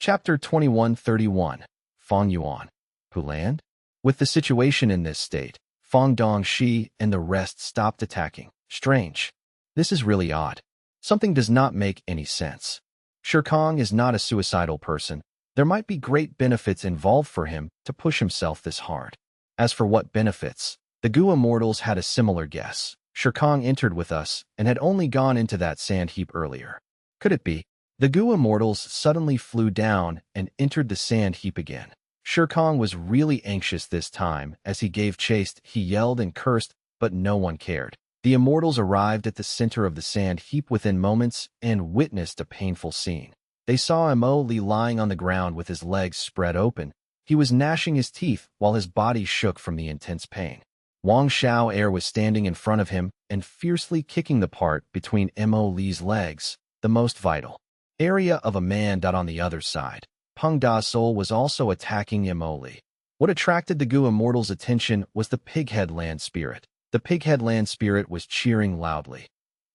Chapter 2131. Fang Yuan. Who land? With the situation in this state, Fang Dongxi and the rest stopped attacking. Strange. This is really odd. Something does not make any sense. Shirkong is not a suicidal person. There might be great benefits involved for him to push himself this hard. As for what benefits, the Gu immortals had a similar guess. Shirkong entered with us and had only gone into that sand heap earlier. Could it be? The Gu immortals suddenly flew down and entered the sand heap again. Shirkong was really anxious this time. As he gave chase, he yelled and cursed, but no one cared. The immortals arrived at the center of the sand heap within moments and witnessed a painful scene. They saw Mo Li lying on the ground with his legs spread open. He was gnashing his teeth while his body shook from the intense pain. Wang Xiao was standing in front of him and fiercely kicking the part between Mo Li's legs, the most vital area of a man. On the other side, Peng Da's soul was also attacking Mo Li. What attracted the Gu immortals' attention was the pighead land spirit. The pighead land spirit was cheering loudly.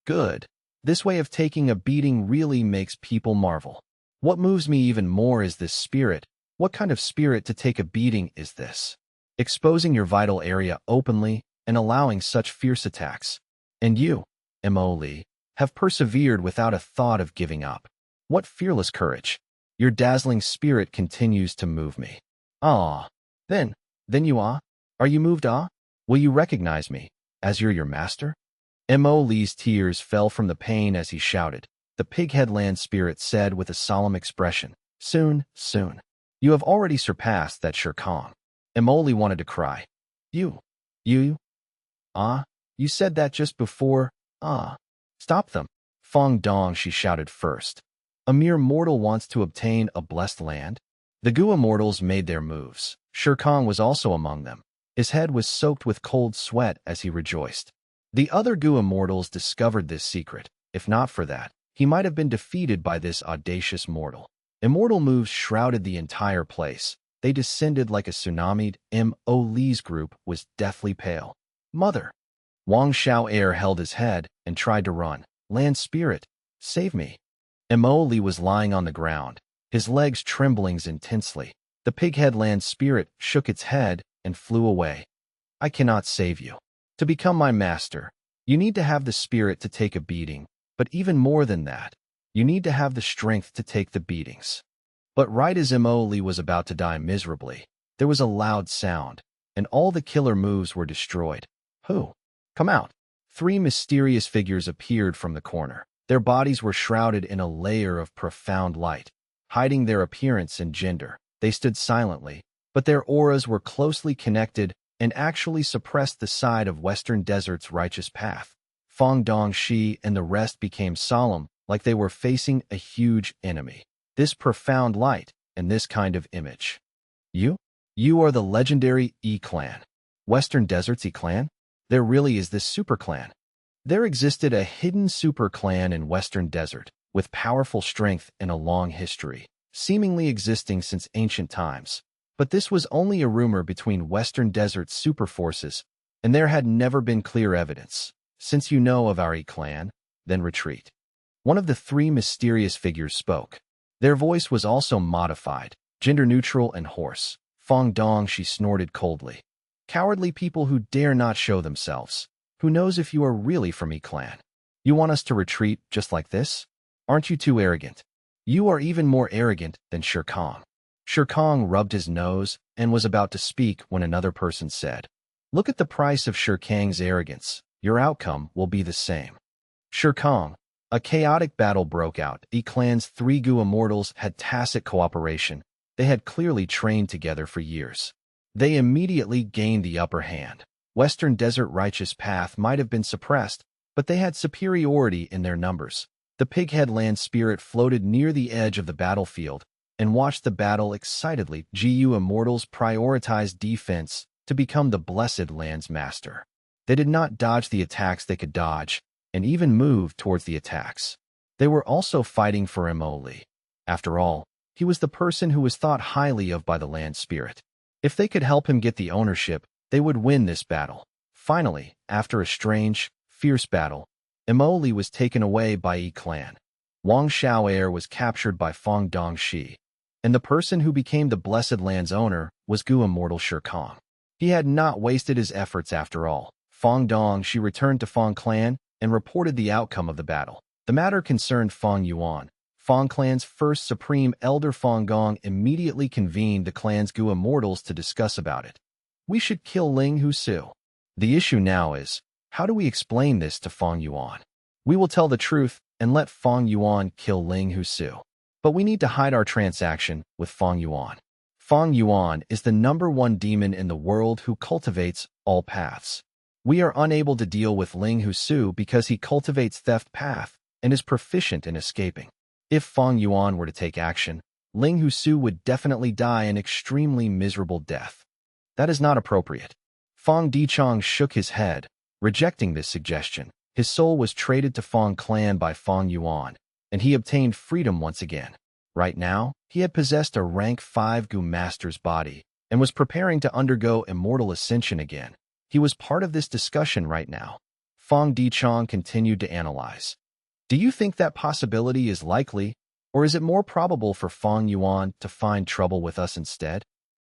Good. This way of taking a beating really makes people marvel. What moves me even more is this spirit. What kind of spirit to take a beating is this? Exposing your vital area openly and allowing such fierce attacks. And you, Mo Li, have persevered without a thought of giving up. What fearless courage. Your dazzling spirit continues to move me. Ah. Then you are you moved? Will you recognize me as you're your master? Mo Li's tears fell from the pain as he shouted. The pighead land spirit said with a solemn expression, Soon. You have already surpassed that Shirkong. Mo Li wanted to cry. You said that just before. Stop them. Fang Dong, she shouted first. A mere mortal wants to obtain a blessed land? The Gu immortals made their moves. Shirkong was also among them. His head was soaked with cold sweat as he rejoiced. The other Gu immortals discovered this secret. If not for that, he might have been defeated by this audacious mortal. Immortal moves shrouded the entire place. They descended like a tsunami. Mo Li's group was deathly pale. Mother! Wang Xiao held his head and tried to run. Land spirit, save me. Mo Li was lying on the ground, his legs trembling intensely. The pighead land spirit shook its head and flew away. I cannot save you. To become my master, you need to have the spirit to take a beating, but even more than that, you need to have the strength to take the beatings. But right as Mo Li was about to die miserably, there was a loud sound, and all the killer moves were destroyed. Who? Come out. 3 mysterious figures appeared from the corner. Their bodies were shrouded in a layer of profound light, hiding their appearance and gender. They stood silently, but their auras were closely connected and actually suppressed the side of Western Desert's righteous path. Fang Dongxi and the rest became solemn, like they were facing a huge enemy. This profound light and this kind of image. You are the legendary E clan. Western Desert's E clan? There really is this super clan. There existed a hidden super clan in Western Desert, with powerful strength and a long history, seemingly existing since ancient times. But this was only a rumor between Western Desert's super forces, and there had never been clear evidence. Since you know of our E clan, then retreat. One of the 3 mysterious figures spoke. Their voice was also modified, gender-neutral and hoarse. Fang Dong, she snorted coldly. Cowardly people who dare not show themselves. Who knows if you are really from E clan? You want us to retreat just like this? Aren't you too arrogant? You are even more arrogant than Shirkong. Shirkong rubbed his nose and was about to speak when another person said, Look at the price of Shirkang's arrogance. Your outcome will be the same. Shirkong. A chaotic battle broke out. E clan's 3 Gu immortals had tacit cooperation. They had clearly trained together for years. They immediately gained the upper hand. Western Desert righteous path might have been suppressed, but they had superiority in their numbers. The pighead land spirit floated near the edge of the battlefield and watched the battle excitedly. Gu immortals prioritized defense to become the blessed land's master. They did not dodge the attacks they could dodge, and even moved towards the attacks. They were also fighting for Mo Li. After all, he was the person who was thought highly of by the land spirit. If they could help him get the ownership, they would win this battle. Finally, after a strange, fierce battle, Mo Li was taken away by E clan. Wang Xiao was captured by Fang Dongxi. and the person who became the Blessed Land's owner was Gu immortal Kong. He had not wasted his efforts after all. Fang Dong, she returned to Fang clan and reported the outcome of the battle. The matter concerned Fang Yuan. Fang clan's first supreme elder Fang Gong immediately convened the clan's Gu immortals to discuss about it. We should kill Ling Husu. The issue now is, how do we explain this to Fang Yuan? We will tell the truth and let Fang Yuan kill Ling Husu. But we need to hide our transaction with Fang Yuan. Fang Yuan is the #1 demon in the world who cultivates all paths. We are unable to deal with Ling Husu because he cultivates theft path and is proficient in escaping. If Fang Yuan were to take action, Ling Husu would definitely die an extremely miserable death. That is not appropriate. Fang Dichong shook his head, rejecting this suggestion. His soul was traded to Fang clan by Fang Yuan, and he obtained freedom once again. Right now, he had possessed a rank 5 Gu master's body and was preparing to undergo immortal ascension again. He was part of this discussion right now. Fang Dichong continued to analyze. Do you think that possibility is likely, or is it more probable for Fang Yuan to find trouble with us instead?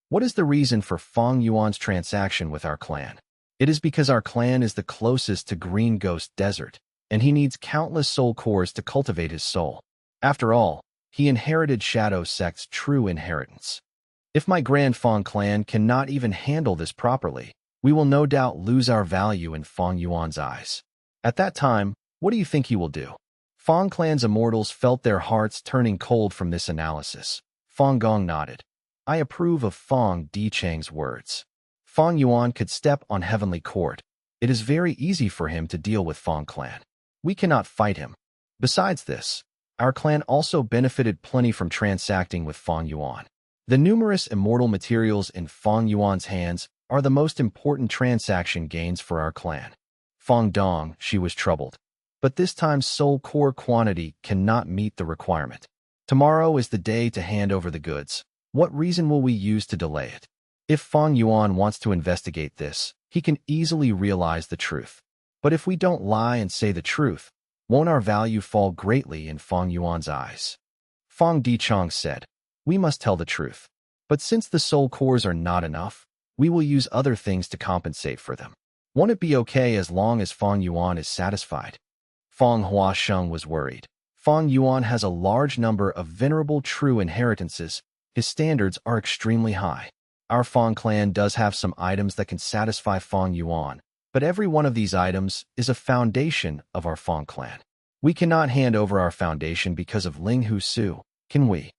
What is the reason for Fang Yuan's transaction with our clan? It is because our clan is the closest to Green Ghost Desert, and he needs countless soul cores to cultivate his soul. After all, he inherited Shadow Sect's true inheritance. If my Grand Fang clan cannot even handle this properly, we will no doubt lose our value in Fang Yuan's eyes. At that time, what do you think he will do? Fang clan's immortals felt their hearts turning cold from this analysis. Fang Gong nodded. I approve of Fang Dichang's words. Fang Yuan could step on heavenly court. It is very easy for him to deal with Fang clan. We cannot fight him. Besides this, our clan also benefited plenty from transacting with Fang Yuan. The numerous immortal materials in Fang Yuan's hands are the most important transaction gains for our clan. Fang Dong, she was troubled. But this time soul core quantity cannot meet the requirement. Tomorrow is the day to hand over the goods. What reason will we use to delay it? If Fang Yuan wants to investigate this, he can easily realize the truth. But if we don't lie and say the truth, won't our value fall greatly in Fang Yuan's eyes? Fang Dichong said, we must tell the truth. But since the soul cores are not enough, we will use other things to compensate for them. Won't it be okay as long as Fang Yuan is satisfied? Fang Huasheng was worried. Fang Yuan has a large number of venerable true inheritances. His standards are extremely high. Our Fang clan does have some items that can satisfy Fang Yuan, but every one of these items is a foundation of our Fang clan. We cannot hand over our foundation because of Ling Husu, can we?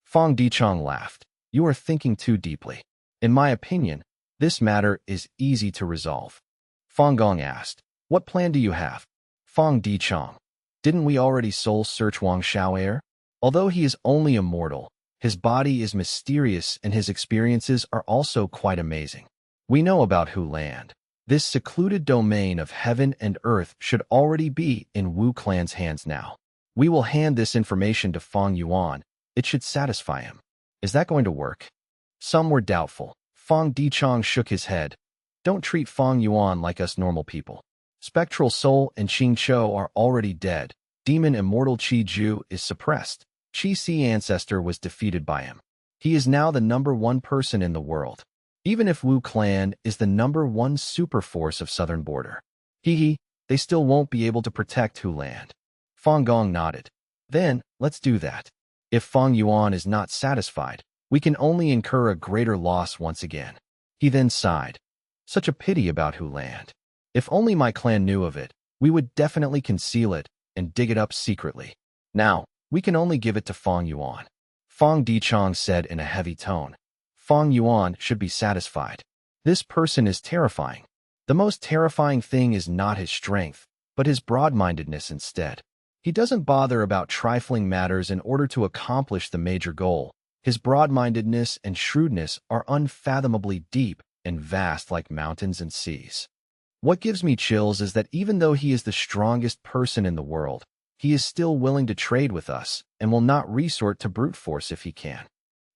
Fang Dichong laughed. You are thinking too deeply. In my opinion, this matter is easy to resolve. Fang Gong asked, what plan do you have? Fang Dichong, didn't we already soul search Wang Xiao'er? Although he is only immortal, his body is mysterious and his experiences are also quite amazing. We know about Hu Land. This secluded domain of heaven and earth should already be in Wu clan's hands now. We will hand this information to Fang Yuan. It should satisfy him. Is that going to work? Some were doubtful. Fang Dichong shook his head. Don't treat Fang Yuan like us normal people. Spectral Soul and Qing Chou are already dead. Demon Immortal Qi Ju is suppressed. Qi Si ancestor was defeated by him. He is now the #1 person in the world. Even if Wu clan is the #1 superforce of southern border. They still won't be able to protect Hu Land. Fang Gong nodded. Then, let's do that. If Fang Yuan is not satisfied, we can only incur a greater loss once again. He then sighed. Such a pity about Hu Land. If only my clan knew of it, we would definitely conceal it and dig it up secretly. Now, we can only give it to Fang Yuan. Fang Dichong said in a heavy tone. Fang Yuan should be satisfied. This person is terrifying. The most terrifying thing is not his strength, but his broad-mindedness instead. He doesn't bother about trifling matters in order to accomplish the major goal. His broad-mindedness and shrewdness are unfathomably deep and vast like mountains and seas. What gives me chills is that even though he is the strongest person in the world, he is still willing to trade with us and will not resort to brute force if he can.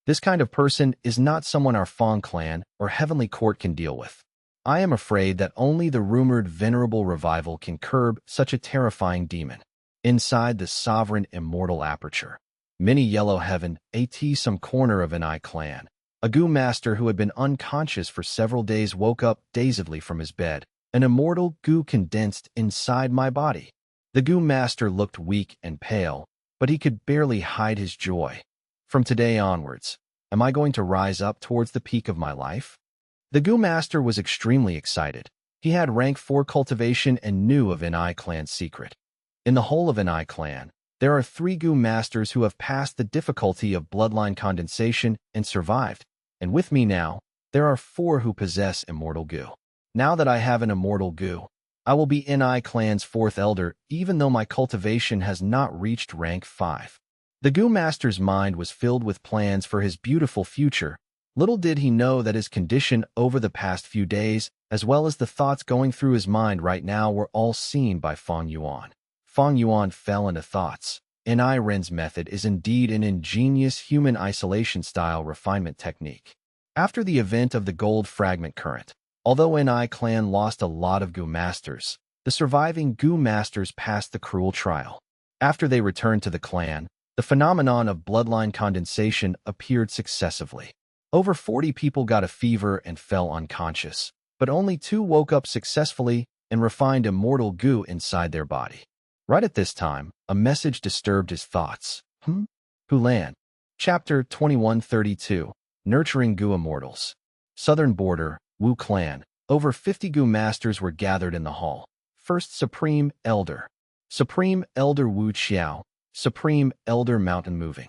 This kind of person is not someone our Fang clan or Heavenly Court can deal with. I am afraid that only the rumored venerable revival can curb such a terrifying demon. Inside the sovereign immortal aperture, Mini Yellow Heaven, some corner of an I clan. A Gu master who had been unconscious for several days woke up dazedly from his bed. An immortal Gu condensed inside my body. The Gu master looked weak and pale, but he could barely hide his joy. From today onwards, am I going to rise up towards the peak of my life? The Gu master was extremely excited. He had rank 4 cultivation and knew of an I clan's secret. In the whole of an I clan, there are 3 Gu masters who have passed the difficulty of bloodline condensation and survived, and with me now, there are 4 who possess immortal Gu. Now that I have an immortal Gu, I will be in I clan's 4th elder even though my cultivation has not reached rank 5. The Gu master's mind was filled with plans for his beautiful future. Little did he know that his condition over the past few days, as well as the thoughts going through his mind right now, were all seen by Fang Yuan. Fang Yuan fell into thoughts. Ni Ren's method is indeed an ingenious human isolation-style refinement technique. After the event of the gold fragment current, although Ni clan lost a lot of Gu masters, the surviving Gu masters passed the cruel trial. After they returned to the clan, the phenomenon of bloodline condensation appeared successively. Over 40 people got a fever and fell unconscious, but only 2 woke up successfully and refined immortal Gu inside their body. Right at this time, a message disturbed his thoughts. Hulan. Chapter 2132. Nurturing Gu Immortals. Southern Border, Wu Clan. Over 50 Gu masters were gathered in the hall. First Supreme Elder. Supreme Elder Wu Qiao. Supreme Elder Mountain Moving.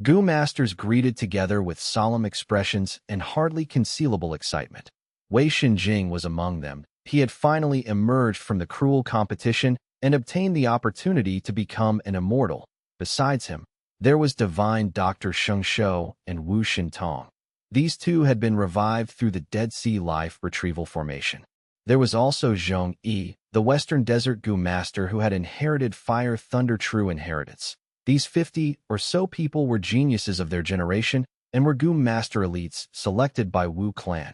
Gu masters greeted together with solemn expressions and hardly concealable excitement. Wei Xinjing was among them. He had finally emerged from the cruel competition and obtained the opportunity to become an immortal. Besides him, there was divine Dr. Sheng Shou and Wu Xintong. These 2 had been revived through the Dead Sea Life Retrieval Formation. There was also Zhong Yi, the Western Desert Gu master who had inherited Fire Thunder True Inheritance. These 50 or so people were geniuses of their generation and were Gu master elites selected by Wu clan.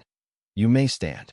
You may stand.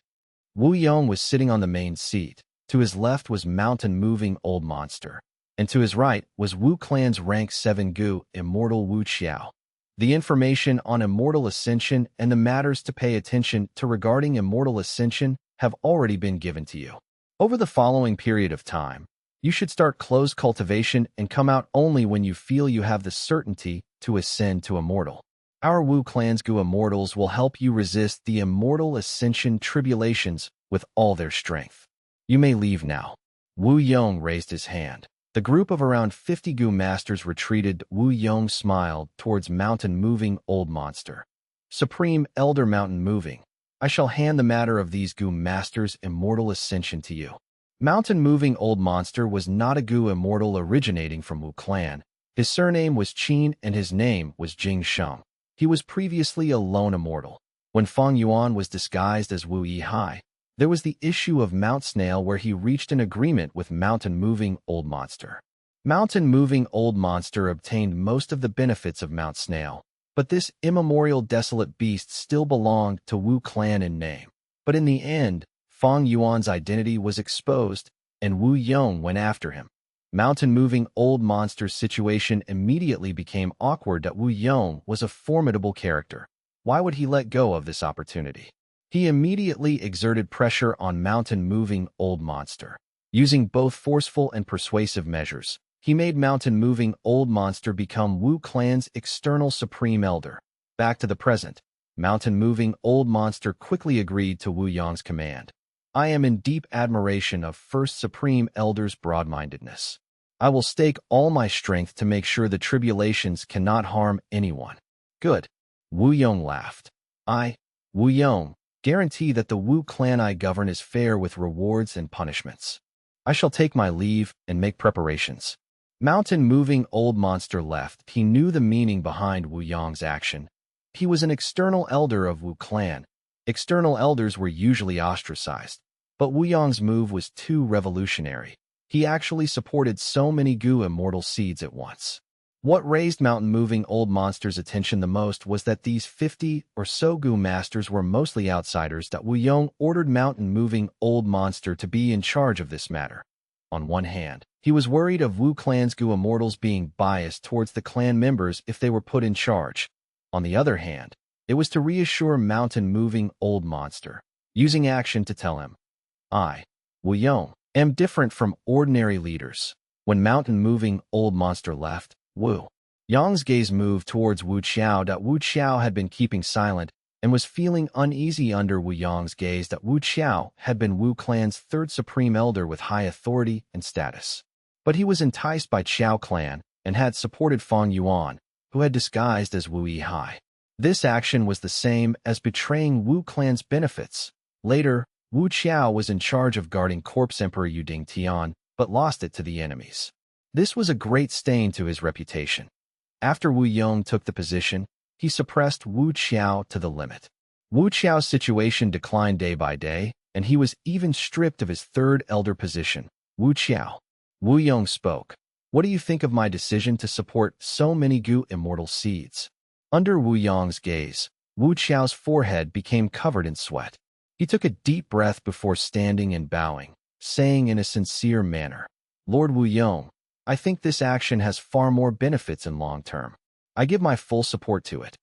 Wu Yong was sitting on the main seat. To his left was Mountain Moving Old Monster, and to his right was Wu clan's rank 7 Gu, Immortal Wu Qiao. The information on Immortal Ascension and the matters to pay attention to regarding Immortal Ascension have already been given to you. Over the following period of time, you should start closed cultivation and come out only when you feel you have the certainty to ascend to Immortal. Our Wu clan's Gu Immortals will help you resist the Immortal Ascension tribulations with all their strength. You may leave now. Wu Yong raised his hand. The group of around 50 Gu masters retreated. Wu Yong smiled towards Mountain Moving Old Monster. Supreme Elder Mountain Moving, I shall hand the matter of these Gu masters' immortal ascension to you. Mountain Moving Old Monster was not a Gu immortal originating from Wu clan. His surname was Qin and his name was Jing Sheng. He was previously a lone immortal. When Fang Yuan was disguised as Wu Yihai, there was the issue of Mount Snail where he reached an agreement with Mountain Moving Old Monster. Mountain Moving Old Monster obtained most of the benefits of Mount Snail, but this immemorial desolate beast still belonged to Wu clan in name. But in the end, Fang Yuan's identity was exposed, and Wu Yong went after him. Mountain Moving Old Monster's situation immediately became awkward that Wu Yong was a formidable character. Why would he let go of this opportunity? He immediately exerted pressure on Mountain Moving Old Monster. Using both forceful and persuasive measures, he made Mountain Moving Old Monster become Wu clan's external Supreme Elder. Back to the present, Mountain Moving Old Monster quickly agreed to Wu Yong's command. I am in deep admiration of First Supreme Elder's broad-mindedness. I will stake all my strength to make sure the tribulations cannot harm anyone. Good. Wu Yong laughed. Wu Yong, guarantee that the Wu clan I govern is fair with rewards and punishments. I shall take my leave and make preparations. Mountain Moving Old Monster left. He knew the meaning behind Wu Yong's action. He was an external elder of Wu clan. External elders were usually ostracized, but Wu Yong's move was too revolutionary. He actually supported so many Gu immortal seeds at once. What raised Mountain Moving Old Monster's attention the most was that these 50 or so Gu masters were mostly outsiders. That Wu Yong ordered Mountain Moving Old Monster to be in charge of this matter. On one hand, He was worried of Wu Clan's Gu immortals being biased towards the clan members if they were put in charge. On the other hand, it was to reassure mountain-moving old monster, using action to tell him, I, Wu Yong, am different from ordinary leaders. When mountain-moving old monster left, Wu Yong's gaze moved towards Wu Qiao. Wu Qiao had been keeping silent and was feeling uneasy under Wu Yong's gaze. Wu Qiao had been Wu Clan's third supreme elder with high authority and status. But he was enticed by Qiao clan and had supported Fang Yuan, who had disguised as Wu Yihai. This action was the same as betraying Wu Clan's benefits. Later, Wu Qiao was in charge of guarding Corpse Emperor Yuding Tian, but lost it to the enemies. This was a great stain to his reputation. After Wu Yong took the position, he suppressed Wu Qiao to the limit. Wu Qiao's situation declined day by day, and he was even stripped of his third elder position. Wu Qiao. Wu Yong spoke. What do you think of my decision to support so many Gu immortal seeds? Under Wu Yong's gaze, Wu Qiao's forehead became covered in sweat. He took a deep breath before standing and bowing, saying in a sincere manner, Lord Wu Yong, I think this action has far more benefits in long term. I give my full support to it.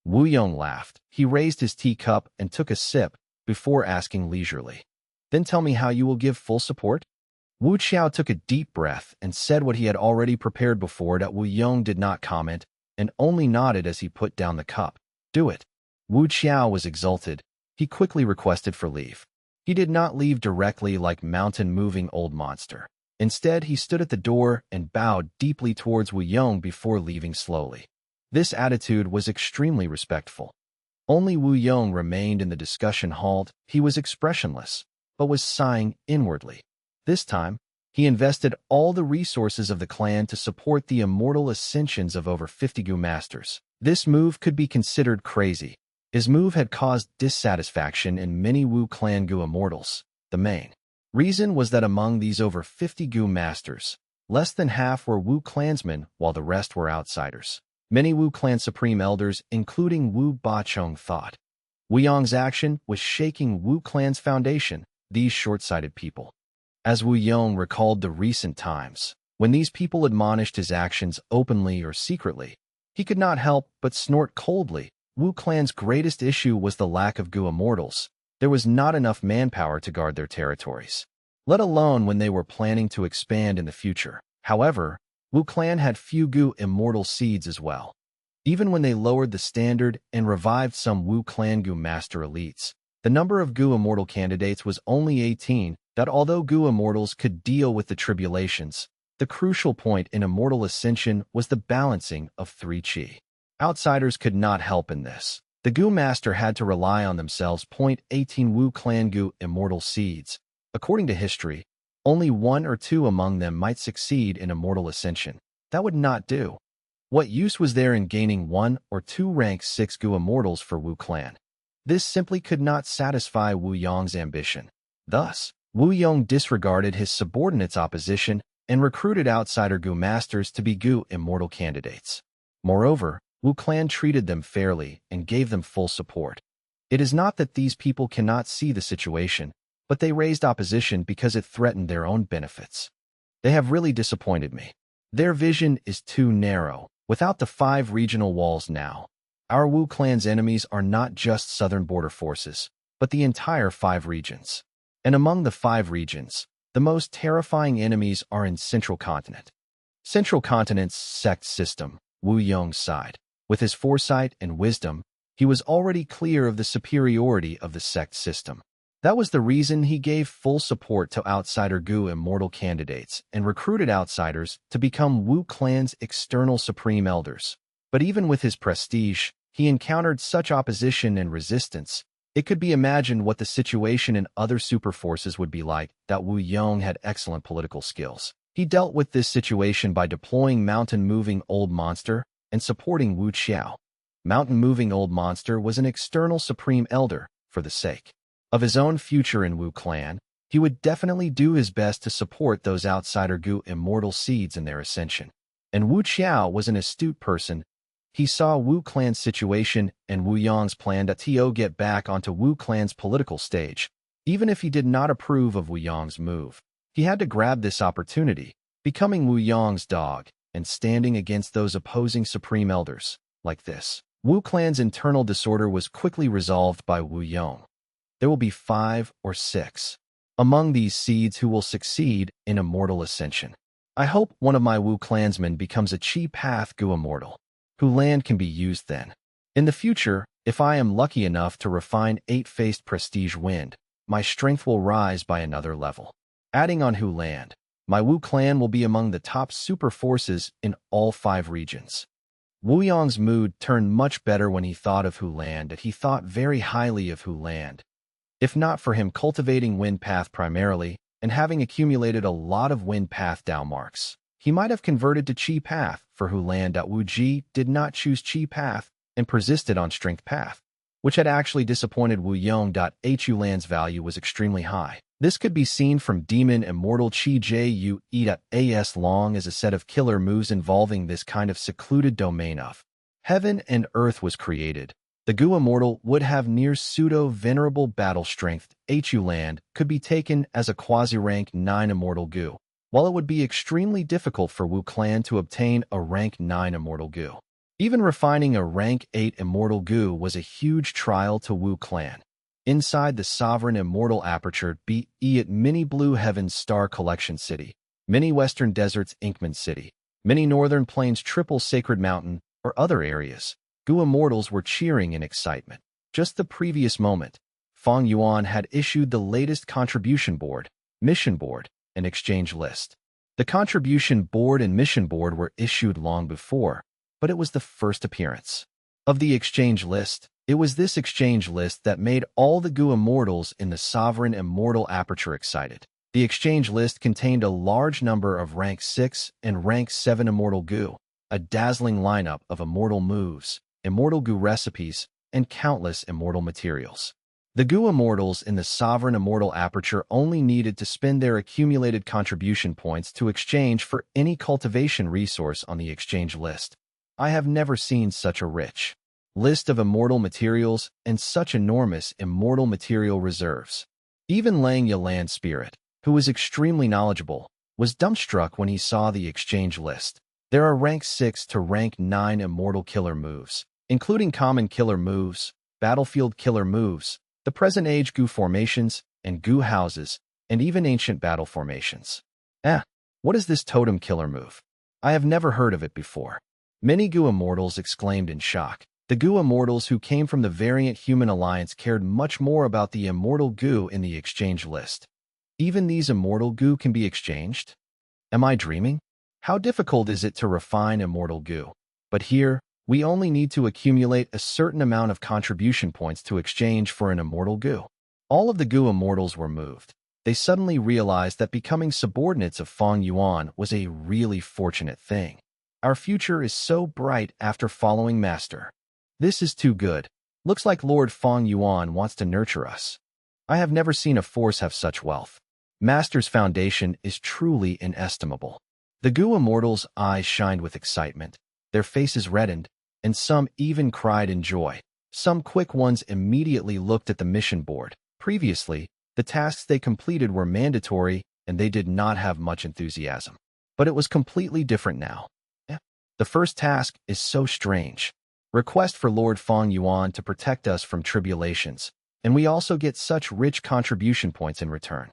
Wu Yong laughed. He raised his teacup and took a sip before asking leisurely, Then tell me how you will give full support? Wu Qiao took a deep breath and said what he had already prepared before. Wu Yong did not comment and only nodded as he put down the cup. Do it. Wu Qiao was exulted. He quickly requested for leave. He did not leave directly like mountain-moving old monster. Instead, he stood at the door and bowed deeply towards Wu Yong before leaving slowly. This attitude was extremely respectful. Only Wu Yong remained in the discussion hall. He was expressionless, but was sighing inwardly. This time, he invested all the resources of the clan to support the immortal ascensions of over 50 Gu masters. This move could be considered crazy. His move had caused dissatisfaction in many Wu clan Gu immortals. The main reason was that among these over 50 Gu masters, less than half were Wu clansmen while the rest were outsiders. Many Wu clan supreme elders, including Wu Bachong, thought Wu Yong's action was shaking Wu clan's foundation. These short-sighted people. As Wu Yong recalled the recent times, when these people admonished his actions openly or secretly, he could not help but snort coldly. Wu clan's greatest issue was the lack of Gu immortals. There was not enough manpower to guard their territories, let alone when they were planning to expand in the future. However, Wu clan had few Gu immortal seeds as well. Even when they lowered the standard and revived some Wu clan Gu master elites, the number of Gu immortal candidates was only 18. That although Gu immortals could deal with the tribulations, the crucial point in immortal ascension was the balancing of 3 qi. Outsiders could not help in this. The Gu master had to rely on themselves. 18 Wu clan Gu immortal seeds. According to history, only 1 or 2 among them might succeed in immortal ascension. That would not do. What use was there in gaining 1 or 2 rank 6 Gu immortals for Wu clan? This simply could not satisfy Wu Yong's ambition. Thus, Wu Yong disregarded his subordinates' opposition and recruited outsider Gu masters to be Gu immortal candidates. Moreover, Wu clan treated them fairly and gave them full support. It is not that these people cannot see the situation, but they raised opposition because it threatened their own benefits. They have really disappointed me. Their vision is too narrow. Without the 5 regional walls now, our Wu clan's enemies are not just southern border forces, but the entire 5 regions. And among the 5 regions, the most terrifying enemies are in Central Continent. Central Continent's sect system, Wu Yong's side. With his foresight and wisdom, he was already clear of the superiority of the sect system. That was the reason he gave full support to outsider Gu immortal candidates and recruited outsiders to become Wu clan's external supreme elders. But even with his prestige, he encountered such opposition and resistance. It could be imagined what the situation in other super forces would be like. That Wu Yong had excellent political skills. He dealt with this situation by deploying mountain-moving old monster and supporting Wu Qiao. Mountain-moving old monster was an external supreme elder. For the sake of his own future in Wu clan, he would definitely do his best to support those outsider Gu immortal seeds in their ascension. And Wu Qiao was an astute person. He saw Wu clan's situation and Wu Yong's plan to get back onto Wu clan's political stage. Even if he did not approve of Wu Yong's move, he had to grab this opportunity, becoming Wu Yong's dog and standing against those opposing supreme elders. Like this, Wu clan's internal disorder was quickly resolved by Wu Yong. There will be 5 or 6 among these seeds who will succeed in immortal ascension. I hope one of my Wu clansmen becomes a Chi Path Gu immortal, whose land can be used then. In the future, if I am lucky enough to refine 8-faced prestige wind, my strength will rise by another level. Adding on Hu land, my Wu clan will be among the top super forces in all 5 regions. Wu Yong's mood turned much better when he thought of Hu land, and he thought very highly of Hu land. If not for him cultivating Wind Path primarily, and having accumulated a lot of Wind Path Dao marks, he might have converted to Chi Path for Hu land. Wu Ji did not choose Chi Path and persisted on Strength Path, which had actually disappointed Wu Yong. Hu land's value was extremely high. This could be seen from Demon Immortal Chi Ju as long as a set of killer moves involving this kind of secluded domain of heaven and earth was created. The Gu Immortal would have near pseudo-venerable battle strength. Hu land could be taken as a quasi-rank 9 Immortal Gu, while it would be extremely difficult for Wu clan to obtain a rank 9 Immortal Gu. Even refining a rank 8 Immortal Gu was a huge trial to Wu clan. Inside the Sovereign Immortal Aperture, be it Mini Blue Heavens Star Collection City, Mini Western Deserts Inkman City, Mini Northern Plains Triple Sacred Mountain, or other areas, Gu Immortals were cheering in excitement. Just the previous moment, Fang Yuan had issued the latest contribution board, mission board, and exchange list. The contribution board and mission board were issued long before, but it was the first appearance of the exchange list. It was this exchange list that made all the Gu Immortals in the Sovereign Immortal Aperture excited. The exchange list contained a large number of rank 6 and rank 7 Immortal Gu, a dazzling lineup of immortal moves, Immortal Gu recipes, and countless immortal materials. The Gu Immortals in the Sovereign Immortal Aperture only needed to spend their accumulated contribution points to exchange for any cultivation resource on the exchange list. I have never seen such a rich list of immortal materials and such enormous immortal material reserves. Even Lang Yalan Spirit, who was extremely knowledgeable, was dumbstruck when he saw the exchange list. There are rank 6 to rank 9 immortal killer moves, including common killer moves, battlefield killer moves, the present age Gu formations, and Gu houses, and even ancient battle formations. What is this totem killer move? I have never heard of it before. Many Gu Immortals exclaimed in shock. The Gu Immortals who came from the Variant Human Alliance cared much more about the Immortal Gu in the exchange list. Even these Immortal Gu can be exchanged? Am I dreaming? How difficult is it to refine Immortal Gu? But here, we only need to accumulate a certain amount of contribution points to exchange for an Immortal Gu. All of the Gu Immortals were moved. They suddenly realized that becoming subordinates of Fang Yuan was a really fortunate thing. Our future is so bright after following Master. This is too good. Looks like Lord Fang Yuan wants to nurture us. I have never seen a force have such wealth. Master's foundation is truly inestimable. The Gu Immortals' eyes shined with excitement. Their faces reddened, and some even cried in joy. Some quick ones immediately looked at the mission board. Previously, the tasks they completed were mandatory, and they did not have much enthusiasm. But it was completely different now. The first task is so strange. Request for Lord Fang Yuan to protect us from tribulations, and we also get such rich contribution points in return.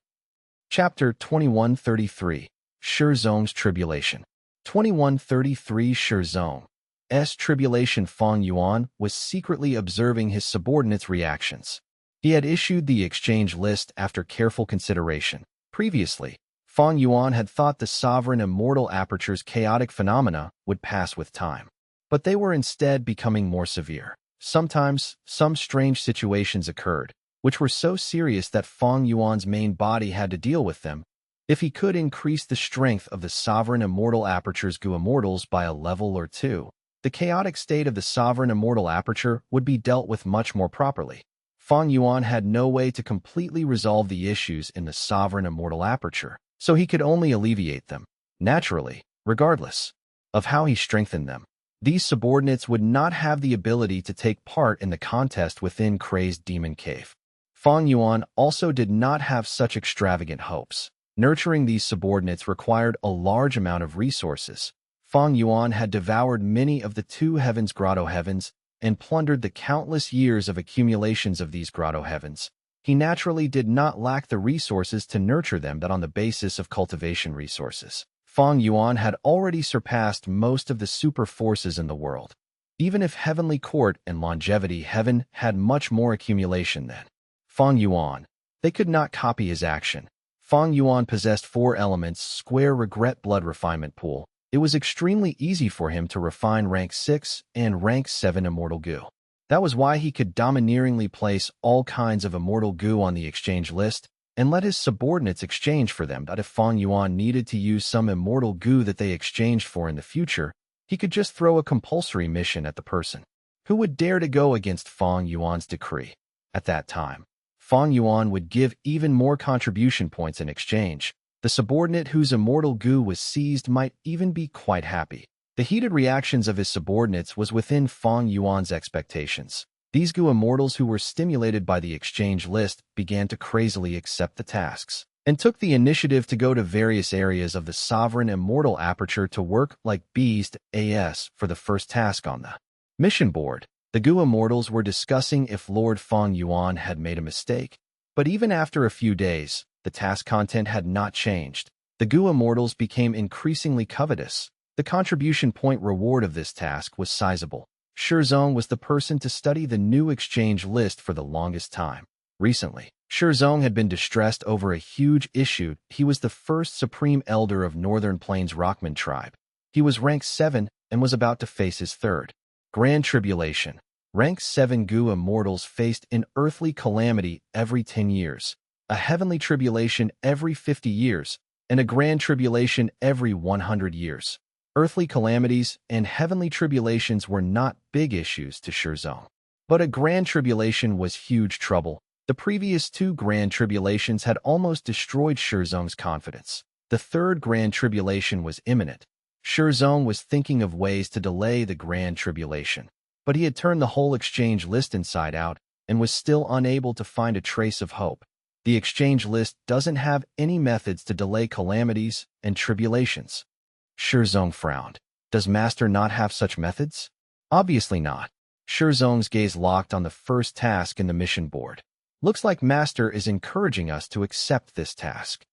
Chapter 2133, Shizong's Tribulation. 2133 Shizong's Tribulation. Fang Yuan was secretly observing his subordinates' reactions. He had issued the exchange list after careful consideration. Previously, Fang Yuan had thought the Sovereign Immortal Aperture's chaotic phenomena would pass with time. But they were instead becoming more severe. Sometimes, some strange situations occurred, which were so serious that Fang Yuan's main body had to deal with them. If he could increase the strength of the Sovereign Immortal Aperture's Gu Immortals by a level or two, the chaotic state of the Sovereign Immortal Aperture would be dealt with much more properly. Fang Yuan had no way to completely resolve the issues in the Sovereign Immortal Aperture, so he could only alleviate them, naturally, regardless of how he strengthened them. These subordinates would not have the ability to take part in the contest within Crazed Demon Cave. Fang Yuan also did not have such extravagant hopes. Nurturing these subordinates required a large amount of resources. Fang Yuan had devoured many of the two heavens grotto heavens and plundered the countless years of accumulations of these grotto heavens. He naturally did not lack the resources to nurture them, but on the basis of cultivation resources. Fang Yuan had already surpassed most of the super forces in the world. Even if Heavenly Court and Longevity Heaven had much more accumulation than Fang Yuan, they could not copy his action. Fang Yuan possessed 4 elements, square regret blood refinement pool. It was extremely easy for him to refine rank 6 and rank 7 immortal goo. That was why he could domineeringly place all kinds of immortal goo on the exchange list and let his subordinates exchange for them. But if Fang Yuan needed to use some immortal goo that they exchanged for in the future, he could just throw a compulsory mission at the person. Who would dare to go against Fang Yuan's decree? At that time, Fang Yuan would give even more contribution points in exchange. The subordinate whose immortal goo was seized might even be quite happy. The heated reactions of his subordinates was within Fang Yuan's expectations. These goo immortals who were stimulated by the exchange list began to crazily accept the tasks and took the initiative to go to various areas of the sovereign immortal aperture to work like bees to AS for the first task on the mission board. The goo immortals were discussing if Lord Fang Yuan had made a mistake, but even after a few days, the task content had not changed. The goo immortals became increasingly covetous. The contribution point reward of this task was sizable. Shizong was the person to study the new exchange list for the longest time. Recently, Shizong had been distressed over a huge issue. He was the first supreme elder of Northern Plains Rockman tribe. He was rank 7 and was about to face his third Grand Tribulation. Rank 7 goo immortals faced an earthly calamity every 10 years, a heavenly tribulation every 50 years, and a grand tribulation every 100 years. Earthly calamities and heavenly tribulations were not big issues to Shizong, but a grand tribulation was huge trouble. The previous 2 grand tribulations had almost destroyed Shizong's confidence. The third grand tribulation was imminent. Shizong was thinking of ways to delay the grand tribulation, but he had turned the whole exchange list inside out and was still unable to find a trace of hope. The exchange list doesn't have any methods to delay calamities and tribulations. Shizong frowned. Does Master not have such methods? Obviously not. Shizong's gaze locked on the first task in the mission board. Looks like Master is encouraging us to accept this task.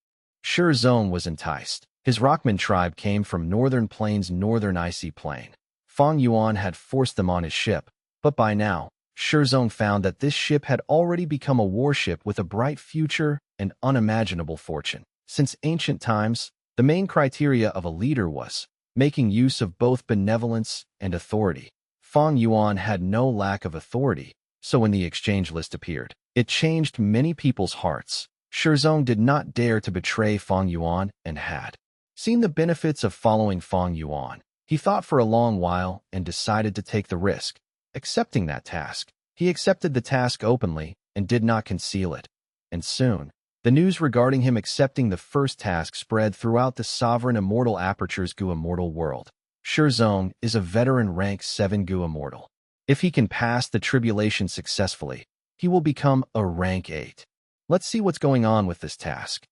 Shizong was enticed. His Rockman tribe came from Northern Plains' northern icy plain. Fang Yuan had forced them on his ship, but by now, Shizong found that this ship had already become a warship with a bright future and unimaginable fortune. Since ancient times, the main criteria of a leader was making use of both benevolence and authority. Fang Yuan had no lack of authority, so when the exchange list appeared, it changed many people's hearts. Shizong did not dare to betray Fang Yuan and had seen the benefits of following Fang Yuan. He thought for a long while and decided to take the risk, accepting that task. He accepted the task openly and did not conceal it. And soon, the news regarding him accepting the first task spread throughout the sovereign immortal aperture's goo immortal world. Shizong is a veteran rank 7 goo immortal. If he can pass the tribulation successfully, he will become a rank 8. Let's see what's going on with this task.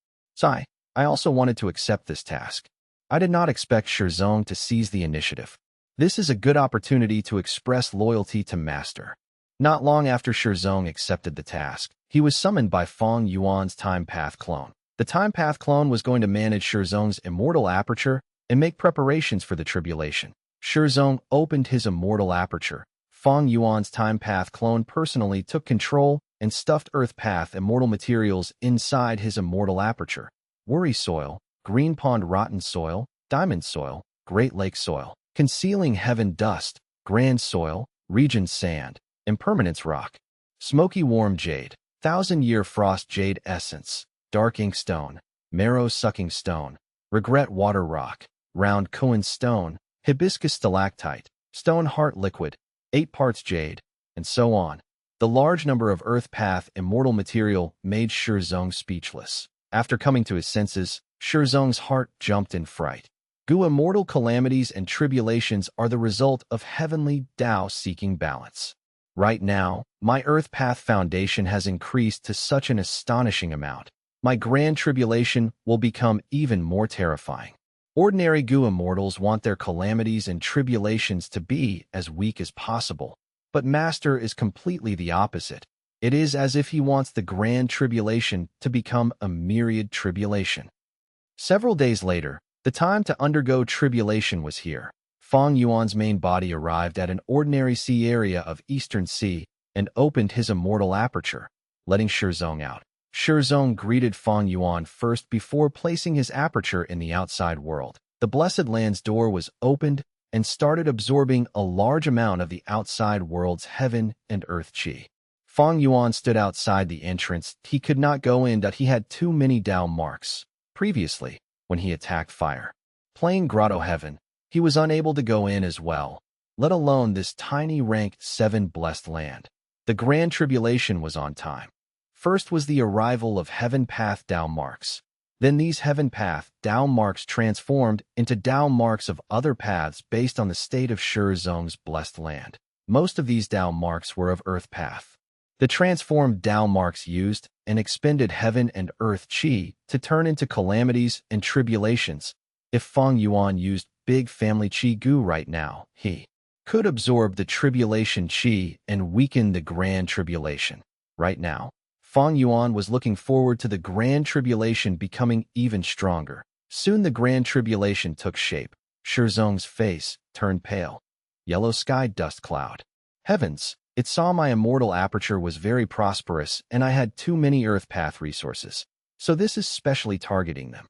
I also wanted to accept this task. I did not expect Shizong to seize the initiative. This is a good opportunity to express loyalty to Master. Not long after Shizong accepted the task, he was summoned by Fang Yuan's Time Path clone. The Time Path clone was going to manage Shizong's immortal aperture and make preparations for the tribulation. Shizong opened his immortal aperture. Fang Yuan's Time Path clone personally took control and stuffed Earth Path immortal materials inside his immortal aperture. Worry soil, green pond rotten soil, diamond soil, Great Lake soil, concealing heaven dust, grand soil, region sand, impermanence rock, smoky warm jade, 1,000-year frost jade essence, dark ink stone, marrow-sucking stone, regret water rock, round koan stone, hibiscus stalactite, stone heart liquid, 8 parts jade, and so on. The large number of Earth Path immortal material made Shizong speechless. After coming to his senses, Shizong's heart jumped in fright. Goo immortal calamities and tribulations are the result of heavenly Tao seeking balance. Right now, my Earth Path foundation has increased to such an astonishing amount. my grand tribulation will become even more terrifying. Ordinary Gu immortals want their calamities and tribulations to be as weak as possible, but Master is completely the opposite. It is as if he wants the grand tribulation to become a myriad tribulation. Several days later, the time to undergo tribulation was here. Fang Yuan's main body arrived at an ordinary sea area of Eastern Sea and opened his immortal aperture, letting Shizong out. Shizong greeted Fang Yuan first before placing his aperture in the outside world. The Blessed Land's door was opened and started absorbing a large amount of the outside world's heaven and earth qi. Fang Yuan stood outside the entrance. He could not go in that he had too many Dao marks. Previously, when he attacked Fire Plain Grotto Heaven, he was unable to go in as well, let alone this tiny ranked 7 blessed land. The Grand Tribulation was on time. First was the arrival of Heaven Path Dao marks. Then these Heaven Path Dao marks transformed into Dao marks of other paths based on the state of Shizong's blessed land. Most of these Dao marks were of Earth Path. The transformed Dao marks used and expended heaven and earth qi to turn into calamities and tribulations. If Fang Yuan used big family qi gu right now, he could absorb the tribulation qi and weaken the grand tribulation. Right now, Fang Yuan was looking forward to the grand tribulation becoming even stronger. Soon the grand tribulation took shape. Shizong's face turned pale. Yellow sky dust cloud. Heavens! It saw my immortal aperture was very prosperous and I had too many Earth Path resources, so this is specially targeting them.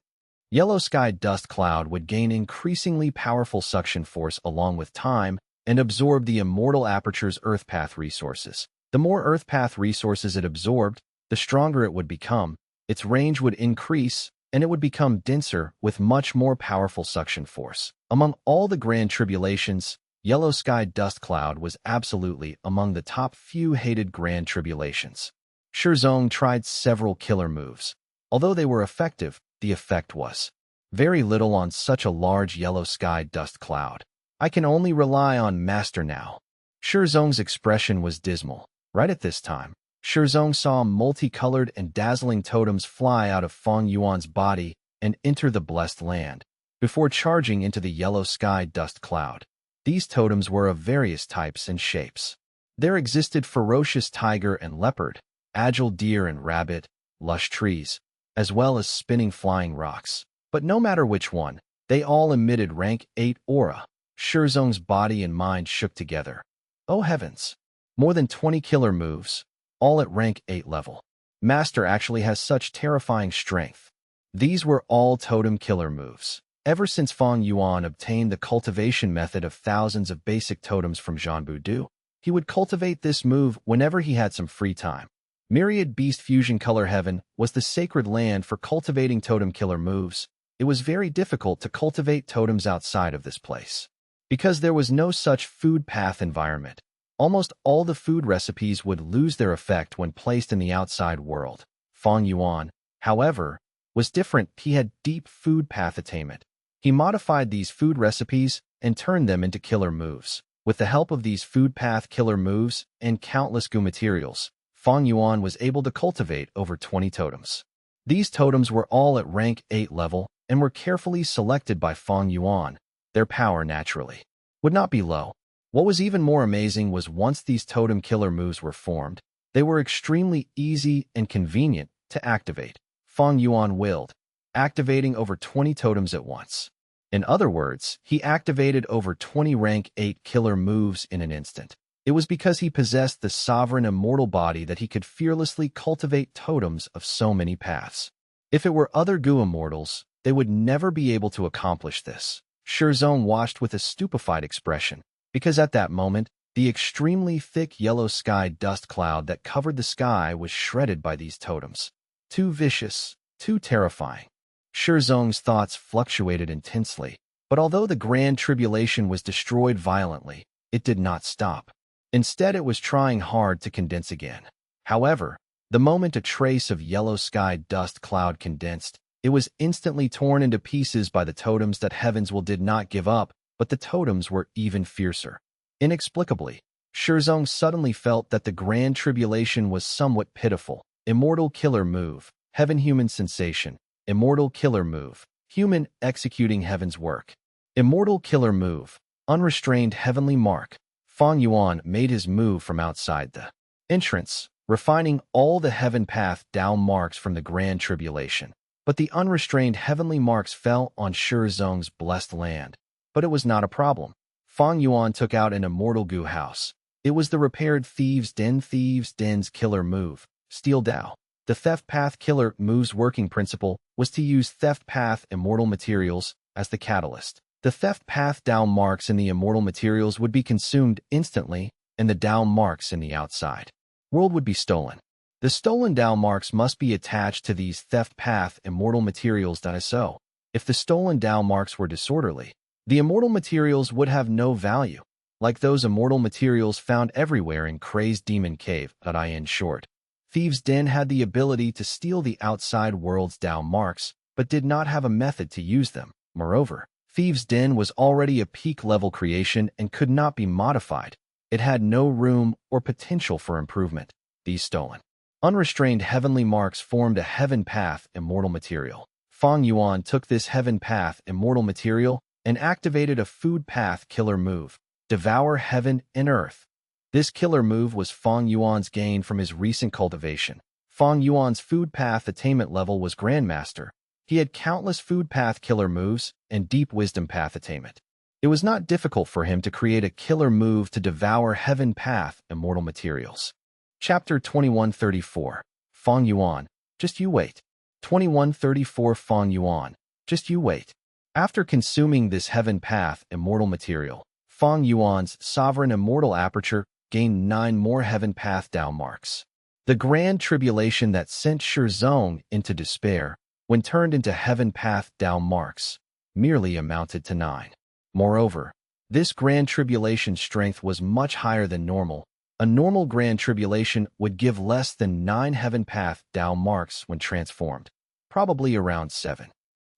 Yellow sky dust cloud would gain increasingly powerful suction force along with time and absorb the immortal aperture's Earth Path resources. The more Earth Path resources it absorbed, the stronger it would become, its range would increase, and it would become denser with much more powerful suction force. Among all the grand tribulations, Yellow sky dust cloud was absolutely among the top few hated grand tribulations. Shizong tried several killer moves. Although they were effective, the effect was very little on such a large yellow sky dust cloud. I can only rely on Master now. Shizong's expression was dismal. Right at this time, Shizong saw multicolored and dazzling totems fly out of Fang Yuan's body and enter the blessed land, before charging into the yellow sky dust cloud. These totems were of various types and shapes. There existed ferocious tiger and leopard, agile deer and rabbit, lush trees, as well as spinning flying rocks. But no matter which one, they all emitted rank 8 aura. Shizong's body and mind shook together. Oh heavens! More than 20 killer moves, all at rank 8 level. Master actually has such terrifying strength. These were all totem killer moves. Ever since Fang Yuan obtained the cultivation method of thousands of basic totems from Zhanbu Du, he would cultivate this move whenever he had some free time. Myriad Beast Fusion Color Heaven was the sacred land for cultivating totem killer moves. It was very difficult to cultivate totems outside of this place, because there was no such food path environment. Almost all the food recipes would lose their effect when placed in the outside world. Fang Yuan, however, was different. He had deep food path attainment. He modified these food recipes and turned them into killer moves. With the help of these food path killer moves and countless Gu materials, Fang Yuan was able to cultivate over 20 totems. These totems were all at rank 8 level and were carefully selected by Fang Yuan. Their power, naturally, would not be low. What was even more amazing was once these totem killer moves were formed, they were extremely easy and convenient to activate. Fang Yuan willed, activating over 20 totems at once. In other words, he activated over 20 rank 8 killer moves in an instant. It was because he possessed the sovereign immortal body that he could fearlessly cultivate totems of so many paths. If it were other Gu immortals, they would never be able to accomplish this. Shizong watched with a stupefied expression, because at that moment, the extremely thick yellow sky dust cloud that covered the sky was shredded by these totems. Too vicious, too terrifying. Shizong's thoughts fluctuated intensely, but although the grand tribulation was destroyed violently, it did not stop. Instead, it was trying hard to condense again. However, the moment a trace of yellow sky dust cloud condensed, it was instantly torn into pieces by the totems that Heavens will did not give up, but the totems were even fiercer. Inexplicably, Shizong suddenly felt that the grand tribulation was somewhat pitiful. Immortal killer move. Heaven-human sensation. Immortal killer move. Human executing heaven's work. Immortal killer move. Unrestrained heavenly mark. Fang Yuan made his move from outside the entrance, refining all the heaven path down marks from the Grand Tribulation. But the unrestrained heavenly marks fell on Shizong's blessed land. But it was not a problem. Fang Yuan took out an immortal goo house. It was the repaired Thieves' Den's killer move, Steel Dao. The theft path killer move's working principle was to use theft path immortal materials as the catalyst. The theft path down marks in the immortal materials would be consumed instantly, and the down marks in the outside world would be stolen. The stolen down marks must be attached to these theft path immortal materials. So, if the stolen down marks were disorderly, the immortal materials would have no value, like those immortal materials found everywhere in Crazed Demon Cave. In short, Thieves' Den had the ability to steal the outside world's down marks, but did not have a method to use them. Moreover, Thieves' Den was already a peak-level creation and could not be modified. It had no room or potential for improvement. These stolen, unrestrained heavenly marks formed a heaven path immortal material. Fang Yuan took this heaven path immortal material and activated a food path killer move, Devour Heaven and Earth. This killer move was Fang Yuan's gain from his recent cultivation. Fang Yuan's food path attainment level was Grandmaster. He had countless food path killer moves and deep wisdom path attainment. It was not difficult for him to create a killer move to devour heaven path immortal materials. Chapter 2134. Fang Yuan, just you wait. 2134 Fang Yuan, just you wait. After consuming this heaven path immortal material, Fang Yuan's sovereign immortal aperture gained 9 more heaven path down marks. The Grand Tribulation that sent Shizong into despair, when turned into heaven path down marks, merely amounted to 9. Moreover, this Grand Tribulation strength was much higher than normal. A normal Grand Tribulation would give less than 9 heaven path down marks when transformed, probably around 7.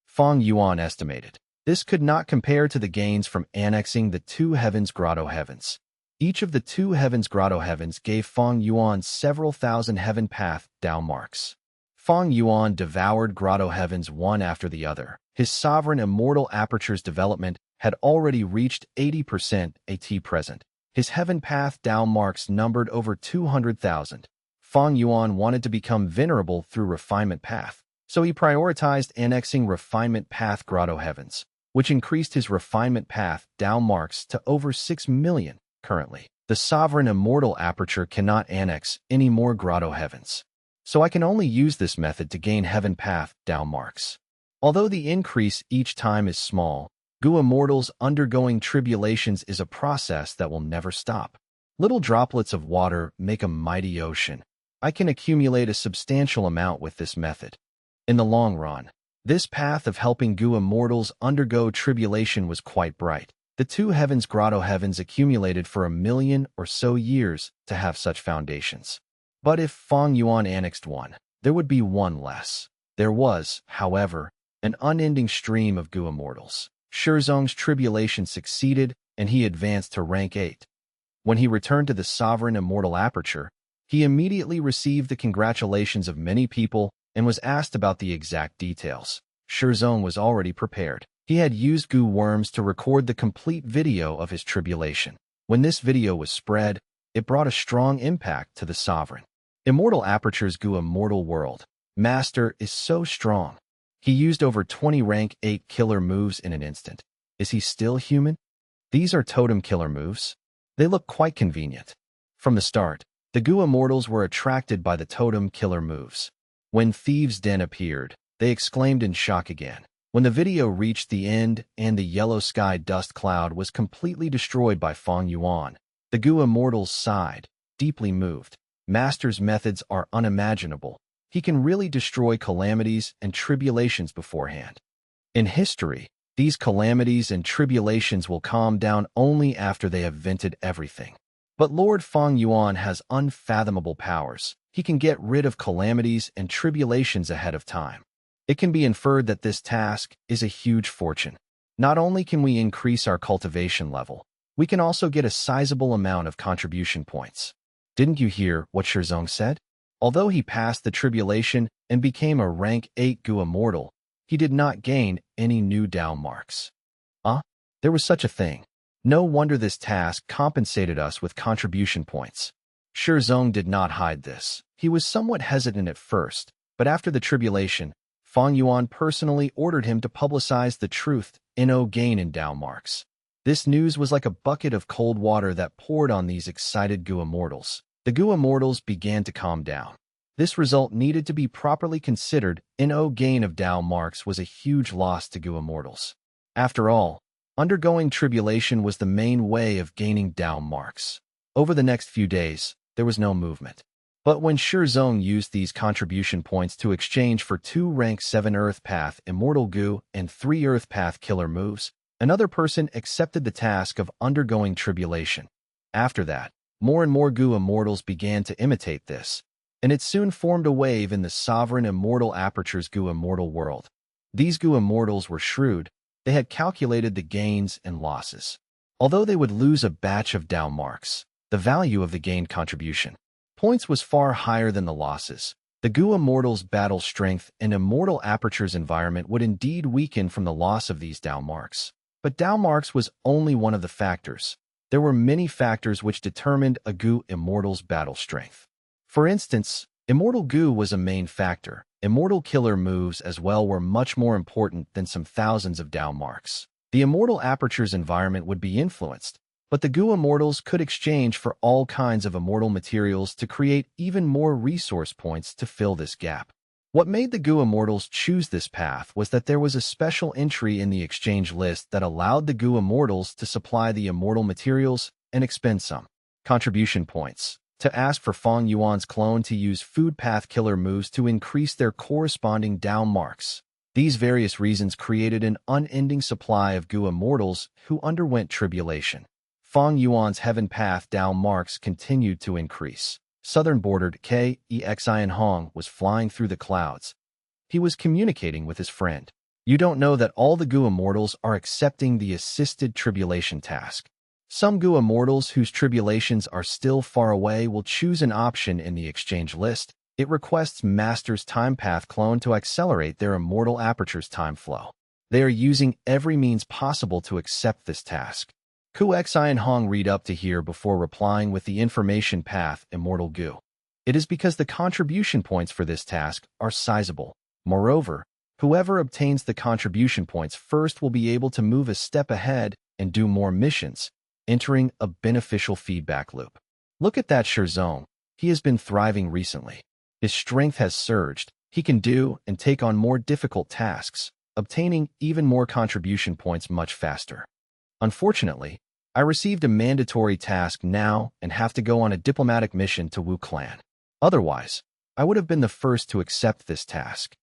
Fang Yuan estimated. This could not compare to the gains from annexing the 2 heavens grotto heavens. Each of the 2 heavens grotto heavens gave Fang Yuan several thousand heaven path down marks. Fang Yuan devoured grotto heavens one after the other. His sovereign immortal aperture's development had already reached 80% at present. His heaven path down marks numbered over 200,000. Fang Yuan wanted to become venerable through refinement path, so he prioritized annexing refinement path grotto heavens, which increased his refinement path down marks to over 6 million. Currently, the sovereign immortal aperture cannot annex any more grotto heavens, so I can only use this method to gain heaven path down marks. Although the increase each time is small, Goo Immortals undergoing tribulations is a process that will never stop. Little droplets of water make a mighty ocean. I can accumulate a substantial amount with this method. In the long run, this path of helping Goo Immortals undergo tribulation was quite bright. The 2 heavens grotto heavens accumulated for 1 million or so years to have such foundations. But if Fang Yuan annexed one, there would be one less. There was, however, an unending stream of Goo Immortals. Shizong's tribulation succeeded, and he advanced to rank 8. When he returned to the sovereign immortal aperture, he immediately received the congratulations of many people and was asked about the exact details. Shizong was already prepared. He had used goo worms to record the complete video of his tribulation. When this video was spread, it brought a strong impact to the sovereign immortal aperture's Goo Immortal world. Master is so strong. He used over 20 rank 8 killer moves in an instant. Is he still human? These are totem killer moves. They look quite convenient. From the start, the Goo Immortals were attracted by the totem killer moves. When Thieves' Den appeared, they exclaimed in shock again. When the video reached the end and the yellow sky dust cloud was completely destroyed by Fang Yuan, the Goo Immortals sighed, deeply moved. Master's methods are unimaginable. He can really destroy calamities and tribulations beforehand. In history, these calamities and tribulations will calm down only after they have vented everything. But Lord Fang Yuan has unfathomable powers. He can get rid of calamities and tribulations ahead of time. It can be inferred that this task is a huge fortune. Not only can we increase our cultivation level, we can also get a sizable amount of contribution points. Didn't you hear what Shizong said? Although he passed the tribulation and became a rank 8 Gu immortal, he did not gain any new Dao marks. There was such a thing. No wonder this task compensated us with contribution points. Zong did not hide this. He was somewhat hesitant at first, but after the tribulation, Fang Yuan personally ordered him to publicize the truth.The gain in Dao marks. This news was like a bucket of cold water that poured on these excited Gu immortals. The Gu immortals began to calm down. This result needed to be properly considered. The gain of Dao marks was a huge loss to Gu immortals. After all, undergoing tribulation was the main way of gaining Dao marks. Over the next few days, there was no movement. But when Zong used these contribution points to exchange for 2 rank 7 Earth Path Immortal Gu and 3 Earth Path Killer moves, another person accepted the task of undergoing tribulation. After that, more and more Gu immortals began to imitate this, and it soon formed a wave in the sovereign immortal aperture's Gu immortal world. These Gu immortals were shrewd. They had calculated the gains and losses. Although they would lose a batch of Dao marks, the value of the gained contribution points was far higher than the losses. The Gu immortals' battle strength and immortal aperture's environment would indeed weaken from the loss of these Dao marks. But Dao marks was only one of the factors. There were many factors which determined a Gu immortal's battle strength. For instance, Immortal Gu was a main factor. Immortal killer moves as well were much more important than some thousands of Dao marks. The immortal aperture's environment would be influenced, but the Gu immortals could exchange for all kinds of immortal materials to create even more resource points to fill this gap. What made the Gu immortals choose this path was that there was a special entry in the exchange list that allowed the Gu immortals to supply the immortal materials and expend some contribution points to ask for Fang Yuan's clone to use food path killer moves to increase their corresponding Dao marks. These various reasons created an unending supply of Gu immortals who underwent tribulation. Fang Yuan's heaven path Dao marks continued to increase. Southern-bordered Xian Hong was flying through the clouds. He was communicating with his friend. You don't know that all the Gu immortals are accepting the assisted tribulation task. Some Gu immortals whose tribulations are still far away will choose an option in the exchange list. It requests Master's time path clone to accelerate their immortal aperture's time flow. They are using every means possible to accept this task. Xian Hong read up to here before replying with the information path Immortal Gu. It is because the contribution points for this task are sizable. Moreover, whoever obtains the contribution points first will be able to move a step ahead and do more missions, entering a beneficial feedback loop. Look at that Zong. He has been thriving recently. His strength has surged. He can do and take on more difficult tasks, obtaining even more contribution points much faster. Unfortunately, I received a mandatory task now and have to go on a diplomatic mission to Wu clan. Otherwise, I would have been the first to accept this task.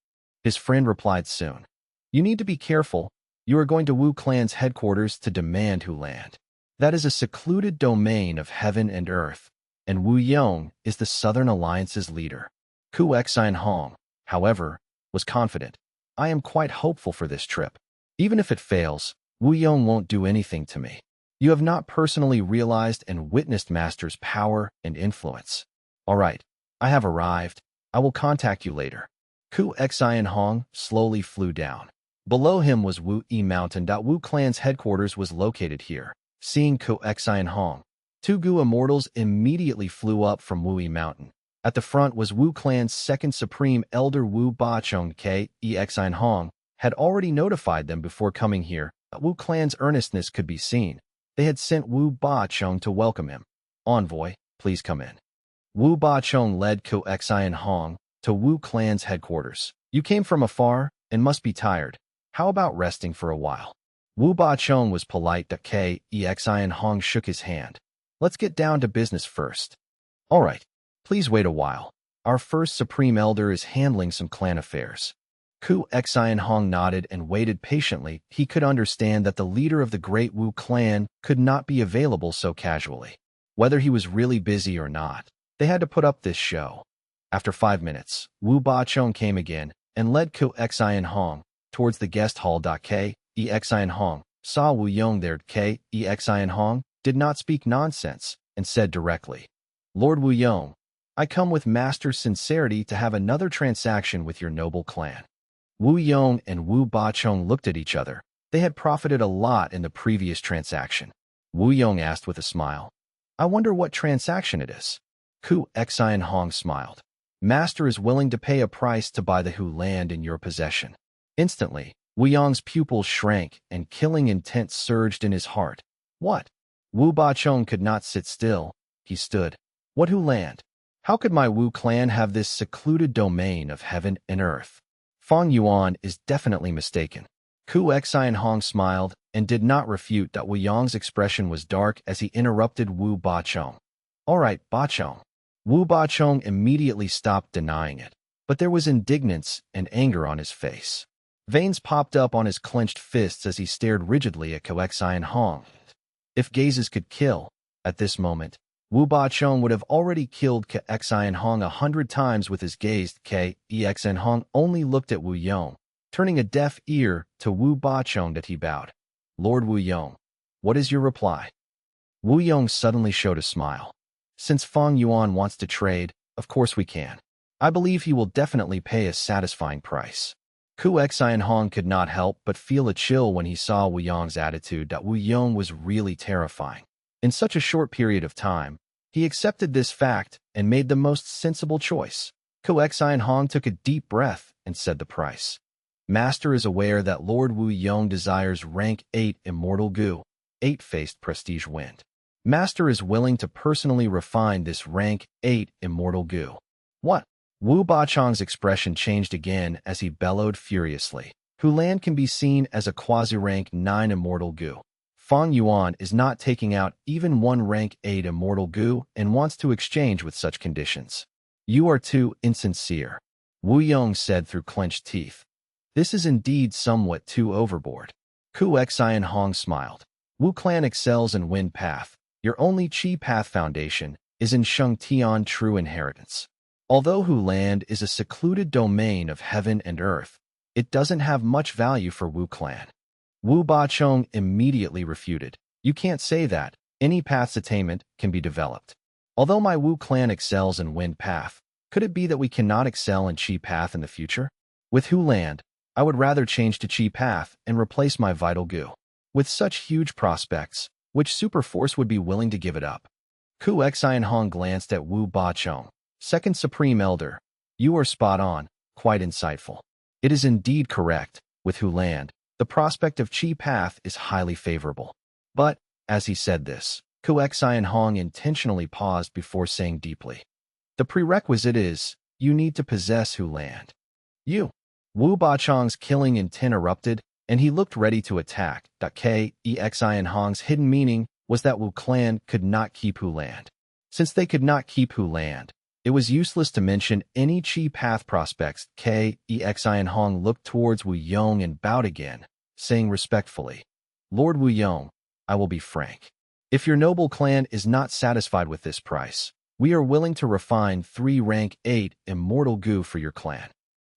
His friend replied soon. You need to be careful. You are going to Wu clan's headquarters to demand who land. That is a secluded domain of heaven and earth, and Wu Yong is the Southern Alliance's leader. Xian Hong, however, was confident. I am quite hopeful for this trip. Even if it fails, Wu Yong won't do anything to me. You have not personally realized and witnessed Master's power and influence. All right, I have arrived. I will contact you later. Xian Hong slowly flew down. Below him was Wu Yi Mountain. Wu clan's headquarters was located here. Seeing Xian Hong, 2 Gu immortals immediately flew up from Wu Yi Mountain. At the front was Wu clan's second supreme elder Wu Bachong. Xian Hong had already notified them before coming here. Wu clan's earnestness could be seen. They had sent Wu Bachong to welcome him. Envoy, please come in. Wu Bachong led Xian Hong to Wu clan's headquarters. You came from afar and must be tired. How about resting for a while? Wu Bachong was polite. Xian Hong shook his hand. Let's get down to business first. All right, please wait a while. Our first supreme elder is handling some clan affairs. Xian Hong nodded and waited patiently. He could understand that the leader of the great Wu clan could not be available so casually. Whether he was really busy or not, they had to put up this show. After 5 minutes, Wu Bachong came again and led Xian Hong towards the guest hall. Xian Hong saw Wu Yong there. Xian Hong did not speak nonsense and said directly, Lord Wu Yong, I come with master's sincerity to have another transaction with your noble clan. Wu Yong and Wu Bachong looked at each other. They had profited a lot in the previous transaction. Wu Yong asked with a smile. I wonder what transaction it is. Ku Xian Hong smiled. Master is willing to pay a price to buy the Hu land in your possession. Instantly, Wu Yong's pupils shrank and killing intent surged in his heart. What? Wu Bachong could not sit still. He stood. What Hu land? How could my Wu clan have this secluded domain of heaven and earth? Fang Yuan is definitely mistaken. Ku Xian Hong smiled and did not refute that Wu Yong's expression was dark as he interrupted Wu Bachong. All right, Bachong. Wu Bachong immediately stopped denying it, but there was indignance and anger on his face. Veins popped up on his clenched fists as he stared rigidly at Ku Xian Hong. If gazes could kill, at this moment, Wu Bachong would have already killed Ku Xian Hong 100 times with his gaze. Ku Xian Hong only looked at Wu Yong, turning a deaf ear to Wu Bachong that he bowed. Lord Wu Yong, what is your reply? Wu Yong suddenly showed a smile. Since Fang Yuan wants to trade, of course we can. I believe he will definitely pay a satisfying price. Ku Xian Hong could not help but feel a chill when he saw Wu Yong's attitude that Wu Yong was really terrifying. In such a short period of time, he accepted this fact and made the most sensible choice. Ku Xian Hong took a deep breath and said the price. Master is aware that Lord Wu Yong desires rank 8 immortal gu, 8-faced prestige wind. Master is willing to personally refine this rank 8 immortal gu. What? Wu Bachong's expression changed again as he bellowed furiously. Hu land can be seen as a quasi-rank 9 immortal gu. Fang Yuan is not taking out even one rank 8 immortal gu and wants to exchange with such conditions. You are too insincere, Wu Yong said through clenched teeth. This is indeed somewhat too overboard. Ku Xian Hong smiled. Wu clan excels in wind path. Your only chi path foundation is in Sheng Tian true inheritance. Although Hu land is a secluded domain of heaven and earth, it doesn't have much value for Wu clan. Wu Bachong immediately refuted. You can't say that. Any path's attainment can be developed. Although my Wu clan excels in wind path, could it be that we cannot excel in chi path in the future? With Hu land, I would rather change to chi path and replace my vital gu. With such huge prospects, which super force would be willing to give it up? Ku Xian Hong glanced at Wu Bachong. Second Supreme Elder, you are spot on, quite insightful. It is indeed correct, with Hu land, the prospect of chi path is highly favorable. But, as he said this, Ku Xian Hong intentionally paused before saying deeply. The prerequisite is, you need to possess Hu land. You. Wu Bachong's killing intent erupted, and he looked ready to attack. Ku Xian Hong's hidden meaning was that Wu clan could not keep Hu land. Since they could not keep Hu land, it was useless to mention any chi path prospects. Ku Xian Hong looked towards Wu Yong and bowed again, saying respectfully, Lord Wu Yong, I will be frank. If your noble clan is not satisfied with this price, we are willing to refine 3 rank 8 immortal gu for your clan.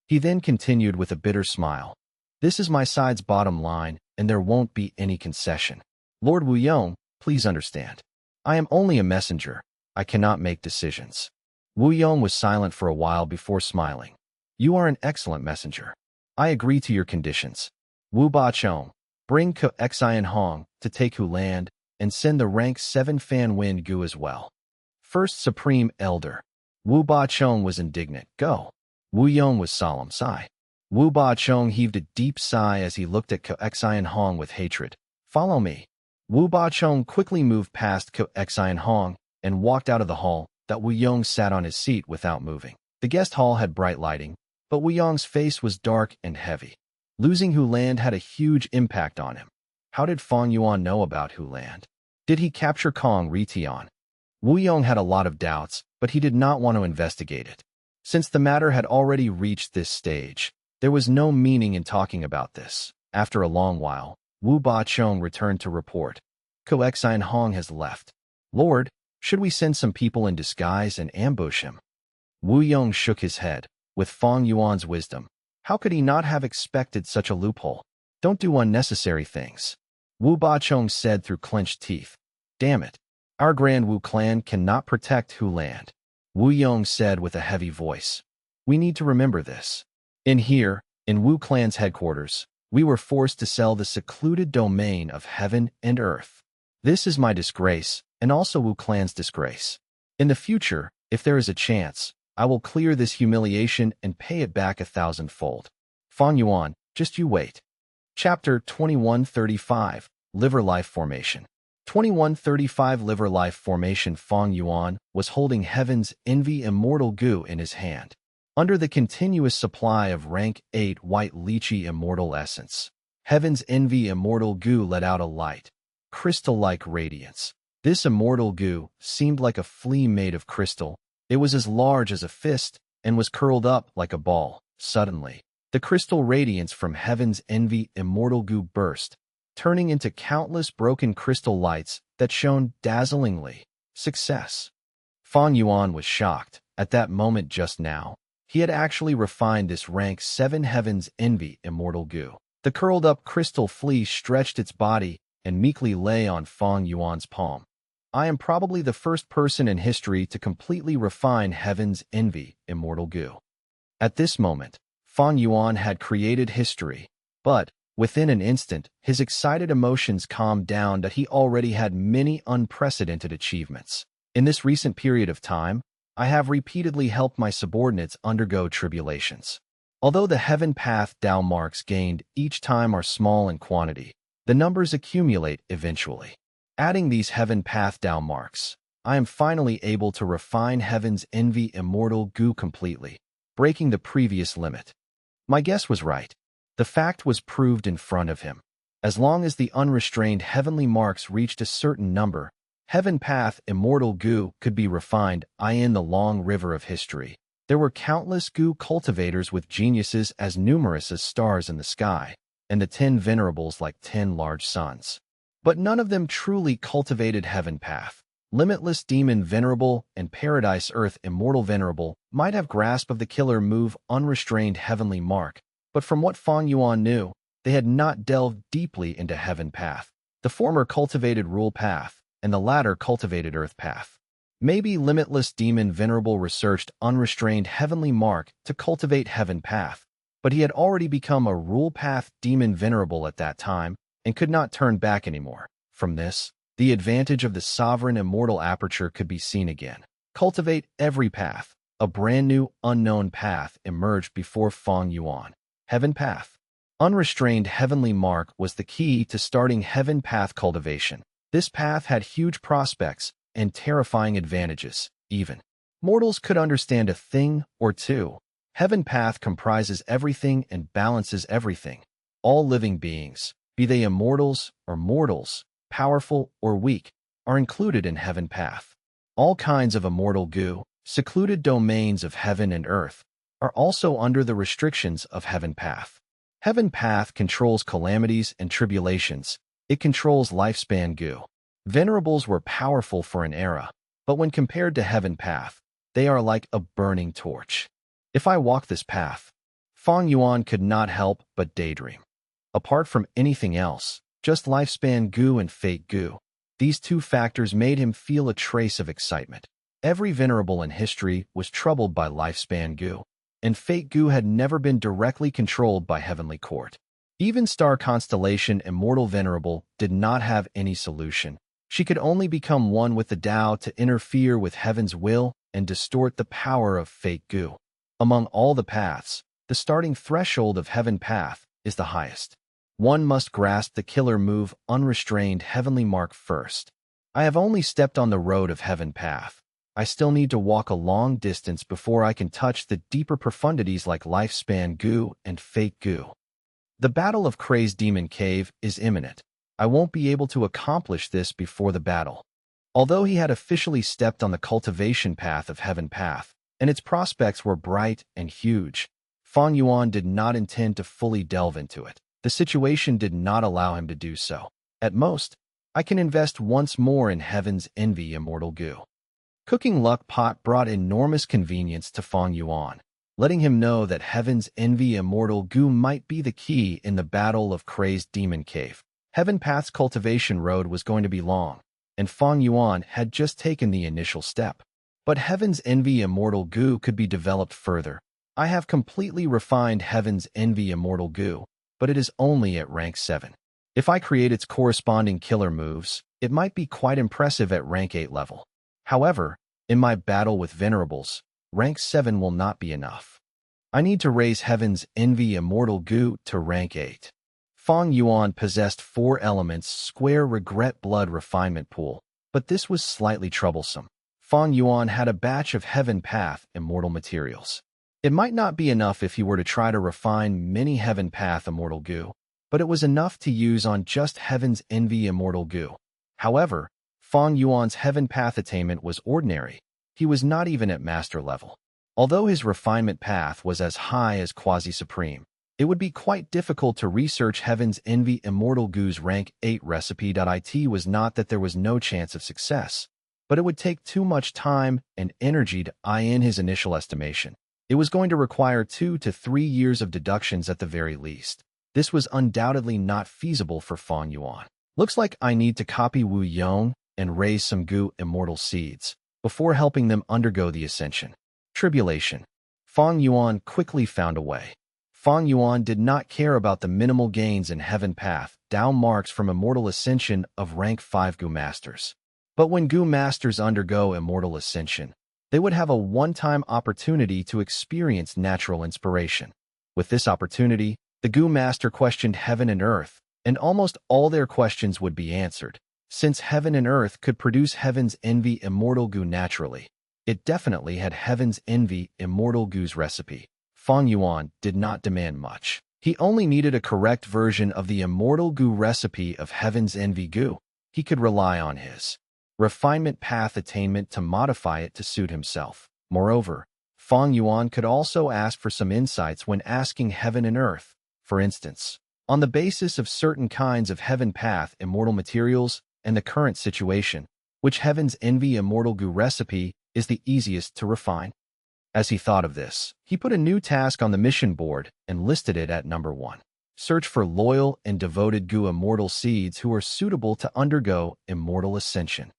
He then continued with a bitter smile. This is my side's bottom line, and there won't be any concession. Lord Wu Yong, please understand. I am only a messenger. I cannot make decisions. Wu Yong was silent for a while before smiling. You are an excellent messenger. I agree to your conditions. Wu Bachong, bring Ku Xian Hong to take Hu land and send the rank 7 Fan Wind Gu as well. First Supreme Elder. Wu Bachong was indignant. Go. Wu Yong was solemn. Sigh. Wu Bachong heaved a deep sigh as he looked at Ku Xian Hong with hatred. Follow me. Wu Bachong quickly moved past Ku Xian Hong and walked out of the hall. That Wu Yong sat on his seat without moving. The guest hall had bright lighting, but Wu Yong's face was dark and heavy. Losing Hu land had a huge impact on him. How did Fang Yuan know about Hu land? Did he capture Kong Ritian? Wu Yong had a lot of doubts, but he did not want to investigate it. Since the matter had already reached this stage, there was no meaning in talking about this. After a long while, Wu Bachong returned to report. Ku Xian Hong has left. Lord, should we send some people in disguise and ambush him? Wu Yong shook his head. With Fang Yuan's wisdom, how could he not have expected such a loophole? Don't do unnecessary things. Wu Bachong said through clenched teeth. Damn it. Our Grand Wu clan cannot protect Hu land. Wu Yong said with a heavy voice. We need to remember this. In here, in Wu clan's headquarters, we were forced to sell the secluded domain of heaven and earth. This is my disgrace, and also Wu clan's disgrace. In the future, if there is a chance, I will clear this humiliation and pay it back 1,000-fold. Fang Yuan, just you wait. Chapter 2135, Liver Life Formation. 2135 Liver Life Formation. Fang Yuan was holding Heaven's Envy Immortal Goo in his hand. Under the continuous supply of rank 8 white lychee immortal essence, Heaven's Envy Immortal Goo let out a light, crystal-like radiance. This immortal goo seemed like a flea made of crystal. It was as large as a fist and was curled up like a ball. Suddenly, the crystal radiance from Heaven's Envy Immortal Goo burst, turning into countless broken crystal lights that shone dazzlingly. Success. Fang Yuan was shocked. At that moment just now, he had actually refined this rank 7 Heaven's Envy Immortal Goo. The curled-up crystal flea stretched its body and meekly lay on Fang Yuan's palm. I am probably the first person in history to completely refine Heaven's Envy Immortal Goo. At this moment, Fang Yuan had created history, but within an instant, his excited emotions calmed down that he already had many unprecedented achievements. In this recent period of time, I have repeatedly helped my subordinates undergo tribulations. Although the heaven path Tao marks gained each time are small in quantity, the numbers accumulate eventually. Adding these heaven path Tao marks, I am finally able to refine Heaven's Envy Immortal Goo completely, breaking the previous limit. My guess was right. The fact was proved in front of him. As long as the unrestrained heavenly marks reached a certain number, Heaven Path Immortal Goo could be refined. In the long river of history, there were countless Goo cultivators with geniuses as numerous as stars in the sky, and the 10 venerables like 10 large suns. But none of them truly cultivated Heaven Path. Limitless Demon Venerable and Paradise Earth Immortal Venerable might have grasp of the killer move Unrestrained Heavenly Mark, but from what Fang Yuan knew, they had not delved deeply into Heaven Path. The former cultivated Rule Path, and the latter cultivated Earth Path. Maybe Limitless Demon Venerable researched Unrestrained Heavenly Mark to cultivate Heaven Path, but he had already become a Rule Path Demon Venerable at that time and could not turn back anymore. From this, the advantage of the sovereign immortal aperture could be seen again. Cultivate every path. A brand new, unknown path emerged before Fang Yuan. Heaven Path. Unrestrained Heavenly Mark was the key to starting Heaven Path cultivation. This path had huge prospects and terrifying advantages. Even mortals could understand a thing or two. Heaven Path comprises everything and balances everything. All living beings, be they immortals or mortals, powerful or weak, are included in Heaven Path. All kinds of immortal goo, secluded domains of heaven and earth, are also under the restrictions of Heaven Path. Heaven Path controls calamities and tribulations. It controls lifespan goo. Venerables were powerful for an era, but when compared to Heaven Path, they are like a burning torch. If I walk this path, Fang Yuan could not help but daydream. Apart from anything else, just lifespan goo and fate goo. These two factors made him feel a trace of excitement. Every venerable in history was troubled by lifespan goo, and fate goo had never been directly controlled by Heavenly Court. Even Star Constellation Immortal Venerable did not have any solution. She could only become one with the Tao to interfere with Heaven's will and distort the power of fate goo. Among all the paths, the starting threshold of Heaven Path is the highest. One must grasp the killer move Unrestrained Heavenly Mark first. I have only stepped on the road of Heaven Path. I still need to walk a long distance before I can touch the deeper profundities like lifespan goo and fate goo. The battle of Kray's Demon Cave is imminent. I won't be able to accomplish this before the battle. Although he had officially stepped on the cultivation path of Heaven Path, and its prospects were bright and huge, Fang Yuan did not intend to fully delve into it. The situation did not allow him to do so. At most, I can invest once more in Heaven's Envy Immortal Goo. Cooking Luck Pot brought enormous convenience to Fang Yuan, letting him know that Heaven's Envy Immortal Goo might be the key in the battle of Kray's Demon Cave. Heaven Path's cultivation road was going to be long, and Fang Yuan had just taken the initial step. But Heaven's Envy Immortal Goo could be developed further. I have completely refined Heaven's Envy Immortal Goo, but it is only at rank 7. If I create its corresponding killer moves, it might be quite impressive at rank 8 level. However, in my battle with Venerables, rank 7 will not be enough. I need to raise Heaven's Envy Immortal Goo to rank 8. Fang Yuan possessed 4 elements square regret blood refinement pool, but this was slightly troublesome. Fang Yuan had a batch of Heaven Path Immortal materials. It might not be enough if he were to try to refine many Heaven Path Immortal Goo, but it was enough to use on just Heaven's Envy Immortal Goo. However, Fang Yuan's Heaven Path attainment was ordinary. He was not even at master level. Although his refinement path was as high as Quasi-Supreme, it would be quite difficult to research Heaven's Envy Immortal Goo's rank 8 recipe.It was not that there was no chance of success, but it would take too much time and energy to in his initial estimation. It was going to require 2 to 3 years of deductions at the very least. This was undoubtedly not feasible for Fang Yuan. Looks like I need to copy Wu Yong and raise some Goo Immortal Seeds before helping them undergo the ascension. Tribulation. Fang Yuan quickly found a way. Fang Yuan did not care about the minimal gains in Heaven Path, down marks from Immortal Ascension of rank 5 Goo Masters. But when Goo Masters undergo Immortal Ascension, they would have a one-time opportunity to experience natural inspiration. With this opportunity, the Goo Master questioned heaven and earth, and almost all their questions would be answered. Since heaven and earth could produce Heaven's Envy Immortal Goo naturally, it definitely had Heaven's Envy Immortal Goo's recipe. Fang Yuan did not demand much. He only needed a correct version of the Immortal Goo recipe of Heaven's Envy Goo. He could rely on his refinement path attainment to modify it to suit himself. Moreover, Fang Yuan could also ask for some insights when asking heaven and earth. For instance, on the basis of certain kinds of Heaven Path Immortal materials and the current situation, which Heaven's Envy Immortal Goo recipe is the easiest to refine. As he thought of this, he put a new task on the mission board and listed it at number 1. Search for loyal and devoted Goo Immortal Seeds who are suitable to undergo Immortal Ascension.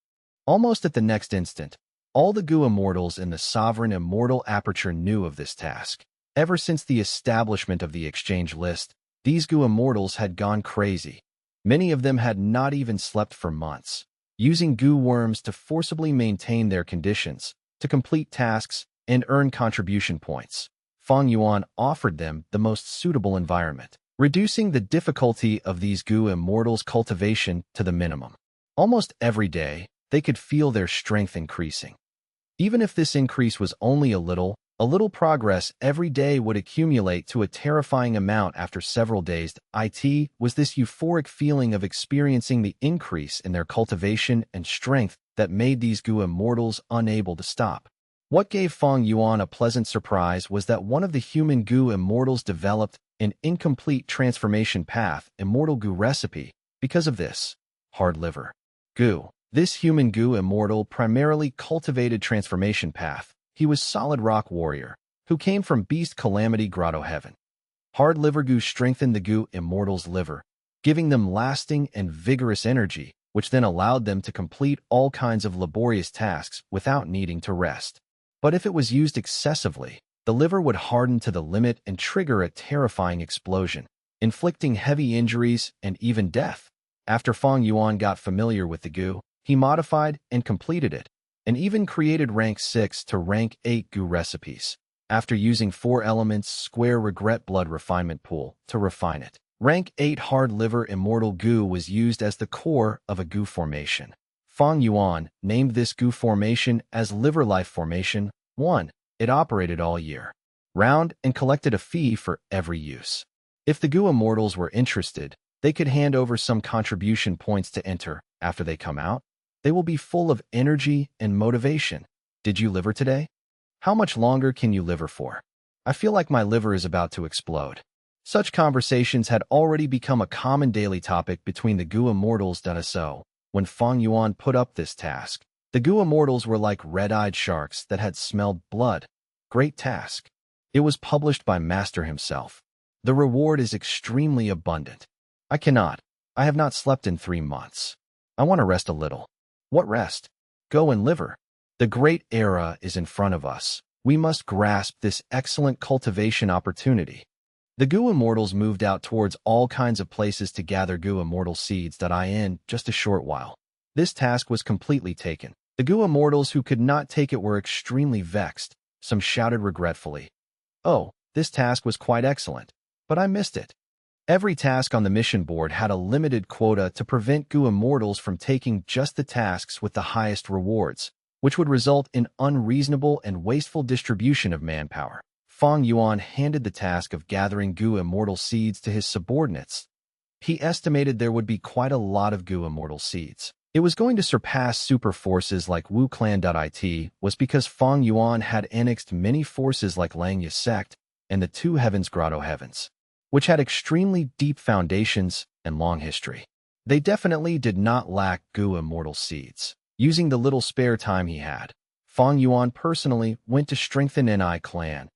Almost at the next instant, all the Goo Immortals in the Sovereign Immortal Aperture knew of this task. Ever since the establishment of the exchange list, these Goo Immortals had gone crazy. Many of them had not even slept for months, using Goo Worms to forcibly maintain their conditions, to complete tasks, and earn contribution points. Fang Yuan offered them the most suitable environment, reducing the difficulty of these Goo Immortals' cultivation to the minimum. Almost every day, they could feel their strength increasing. Even if this increase was only a little progress every day would accumulate to a terrifying amount after several days. It was this euphoric feeling of experiencing the increase in their cultivation and strength that made these Goo Immortals unable to stop. What gave Fang Yuan a pleasant surprise was that one of the human Goo Immortals developed an incomplete transformation path Immortal Goo recipe because of this. Hard liver Goo. This human Goo Immortal primarily cultivated transformation path. He was Solid Rock Warrior, who came from Beast Calamity Grotto Heaven. Hard liver Goo strengthened the Goo Immortals' liver, giving them lasting and vigorous energy, which then allowed them to complete all kinds of laborious tasks without needing to rest. But if it was used excessively, the liver would harden to the limit and trigger a terrifying explosion, inflicting heavy injuries and even death. After Fang Yuan got familiar with the Goo, he modified and completed it, and even created rank 6 to rank 8 Goo recipes. After using 4 elements square regret blood refinement pool to refine it, rank 8 hard liver Immortal Goo was used as the core of a Goo formation. Fang Yuan named this Goo formation as Liver Life Formation 1. It operated all year round and collected a fee for every use. If the Goo Immortals were interested, they could hand over some contribution points to enter. After they come out, they will be full of energy and motivation. Did you liver today? How much longer can you liver for? I feel like my liver is about to explode. Such conversations had already become a common daily topic between the Goo Immortals. So, when Fang Yuan put up this task, the Goo Immortals were like red-eyed sharks that had smelled blood. Great task. It was published by Master himself. The reward is extremely abundant. I have not slept in 3 months. I want to rest a little. What rest? Go and liver. The great era is in front of us. We must grasp this excellent cultivation opportunity. The Gu immortals moved out towards all kinds of places to gather Gu immortal seeds in just a short while. This task was completely taken. The Gu immortals who could not take it were extremely vexed. Some shouted regretfully, "Oh, this task was quite excellent, but I missed it." Every task on the mission board had a limited quota to prevent Gu immortals from taking just the tasks with the highest rewards, which would result in unreasonable and wasteful distribution of manpower. Fang Yuan handed the task of gathering Gu immortal seeds to his subordinates. He estimated there would be quite a lot of Gu immortal seeds. It was going to surpass super forces like Wu Clan.It was because Fang Yuan had annexed many forces like Langya sect and the Two Heavens Grotto Heavens, which had extremely deep foundations and long history. They definitely did not lack Gu immortal seeds. Using the little spare time he had, Fang Yuan personally went to strengthen Ni clan.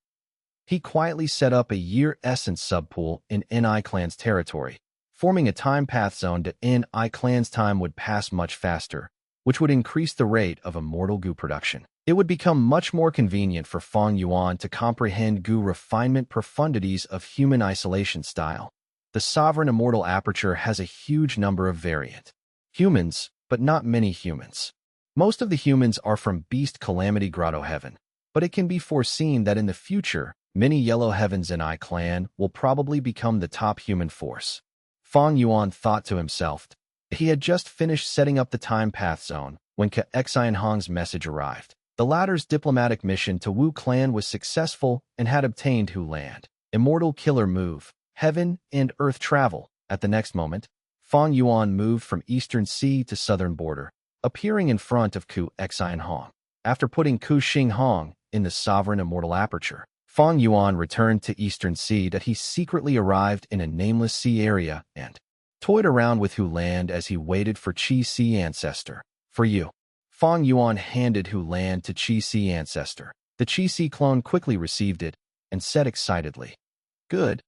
He quietly set up a year essence subpool in Ni clan's territory, forming a time path zone that Ni clan's time would pass much faster, which would increase the rate of immortal Gu production. It would become much more convenient for Fang Yuan to comprehend Gu refinement profundities of human isolation style. The sovereign immortal aperture has a huge number of variant humans, but not many humans. Most of the humans are from Beast Calamity Grotto Heaven, but it can be foreseen that in the future, many Yellow Heavens in I clan will probably become the top human force. Fang Yuan thought to himself. He had just finished setting up the time path zone when Xian Hong's message arrived. The latter's diplomatic mission to Wu clan was successful and had obtained Hu land, immortal killer move, heaven and earth travel. At the next moment, Fang Yuan moved from eastern sea to southern border, appearing in front of Xian Hong. After putting Xing Hong in the sovereign immortal aperture, Fang Yuan returned to eastern sea that he secretly arrived in a nameless sea area and toyed around with Hu land as he waited for Qi Si ancestor. "For you." Fang Yuan handed Hu land to Qi Si ancestor. The Qi Si clone quickly received it and said excitedly, "Good,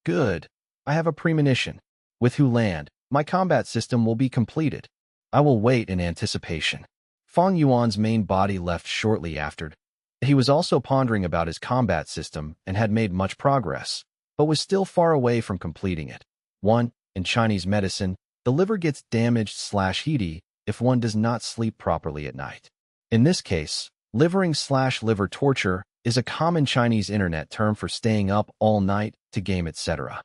good. I have a premonition. With Hu land, my combat system will be completed. I will wait in anticipation." Fang Yuan's main body left shortly after. He was also pondering about his combat system and had made much progress, but was still far away from completing it. 1. In Chinese medicine, the liver gets damaged/heaty if one does not sleep properly at night. In this case, livering/liver torture is a common Chinese internet term for staying up all night to game, etc.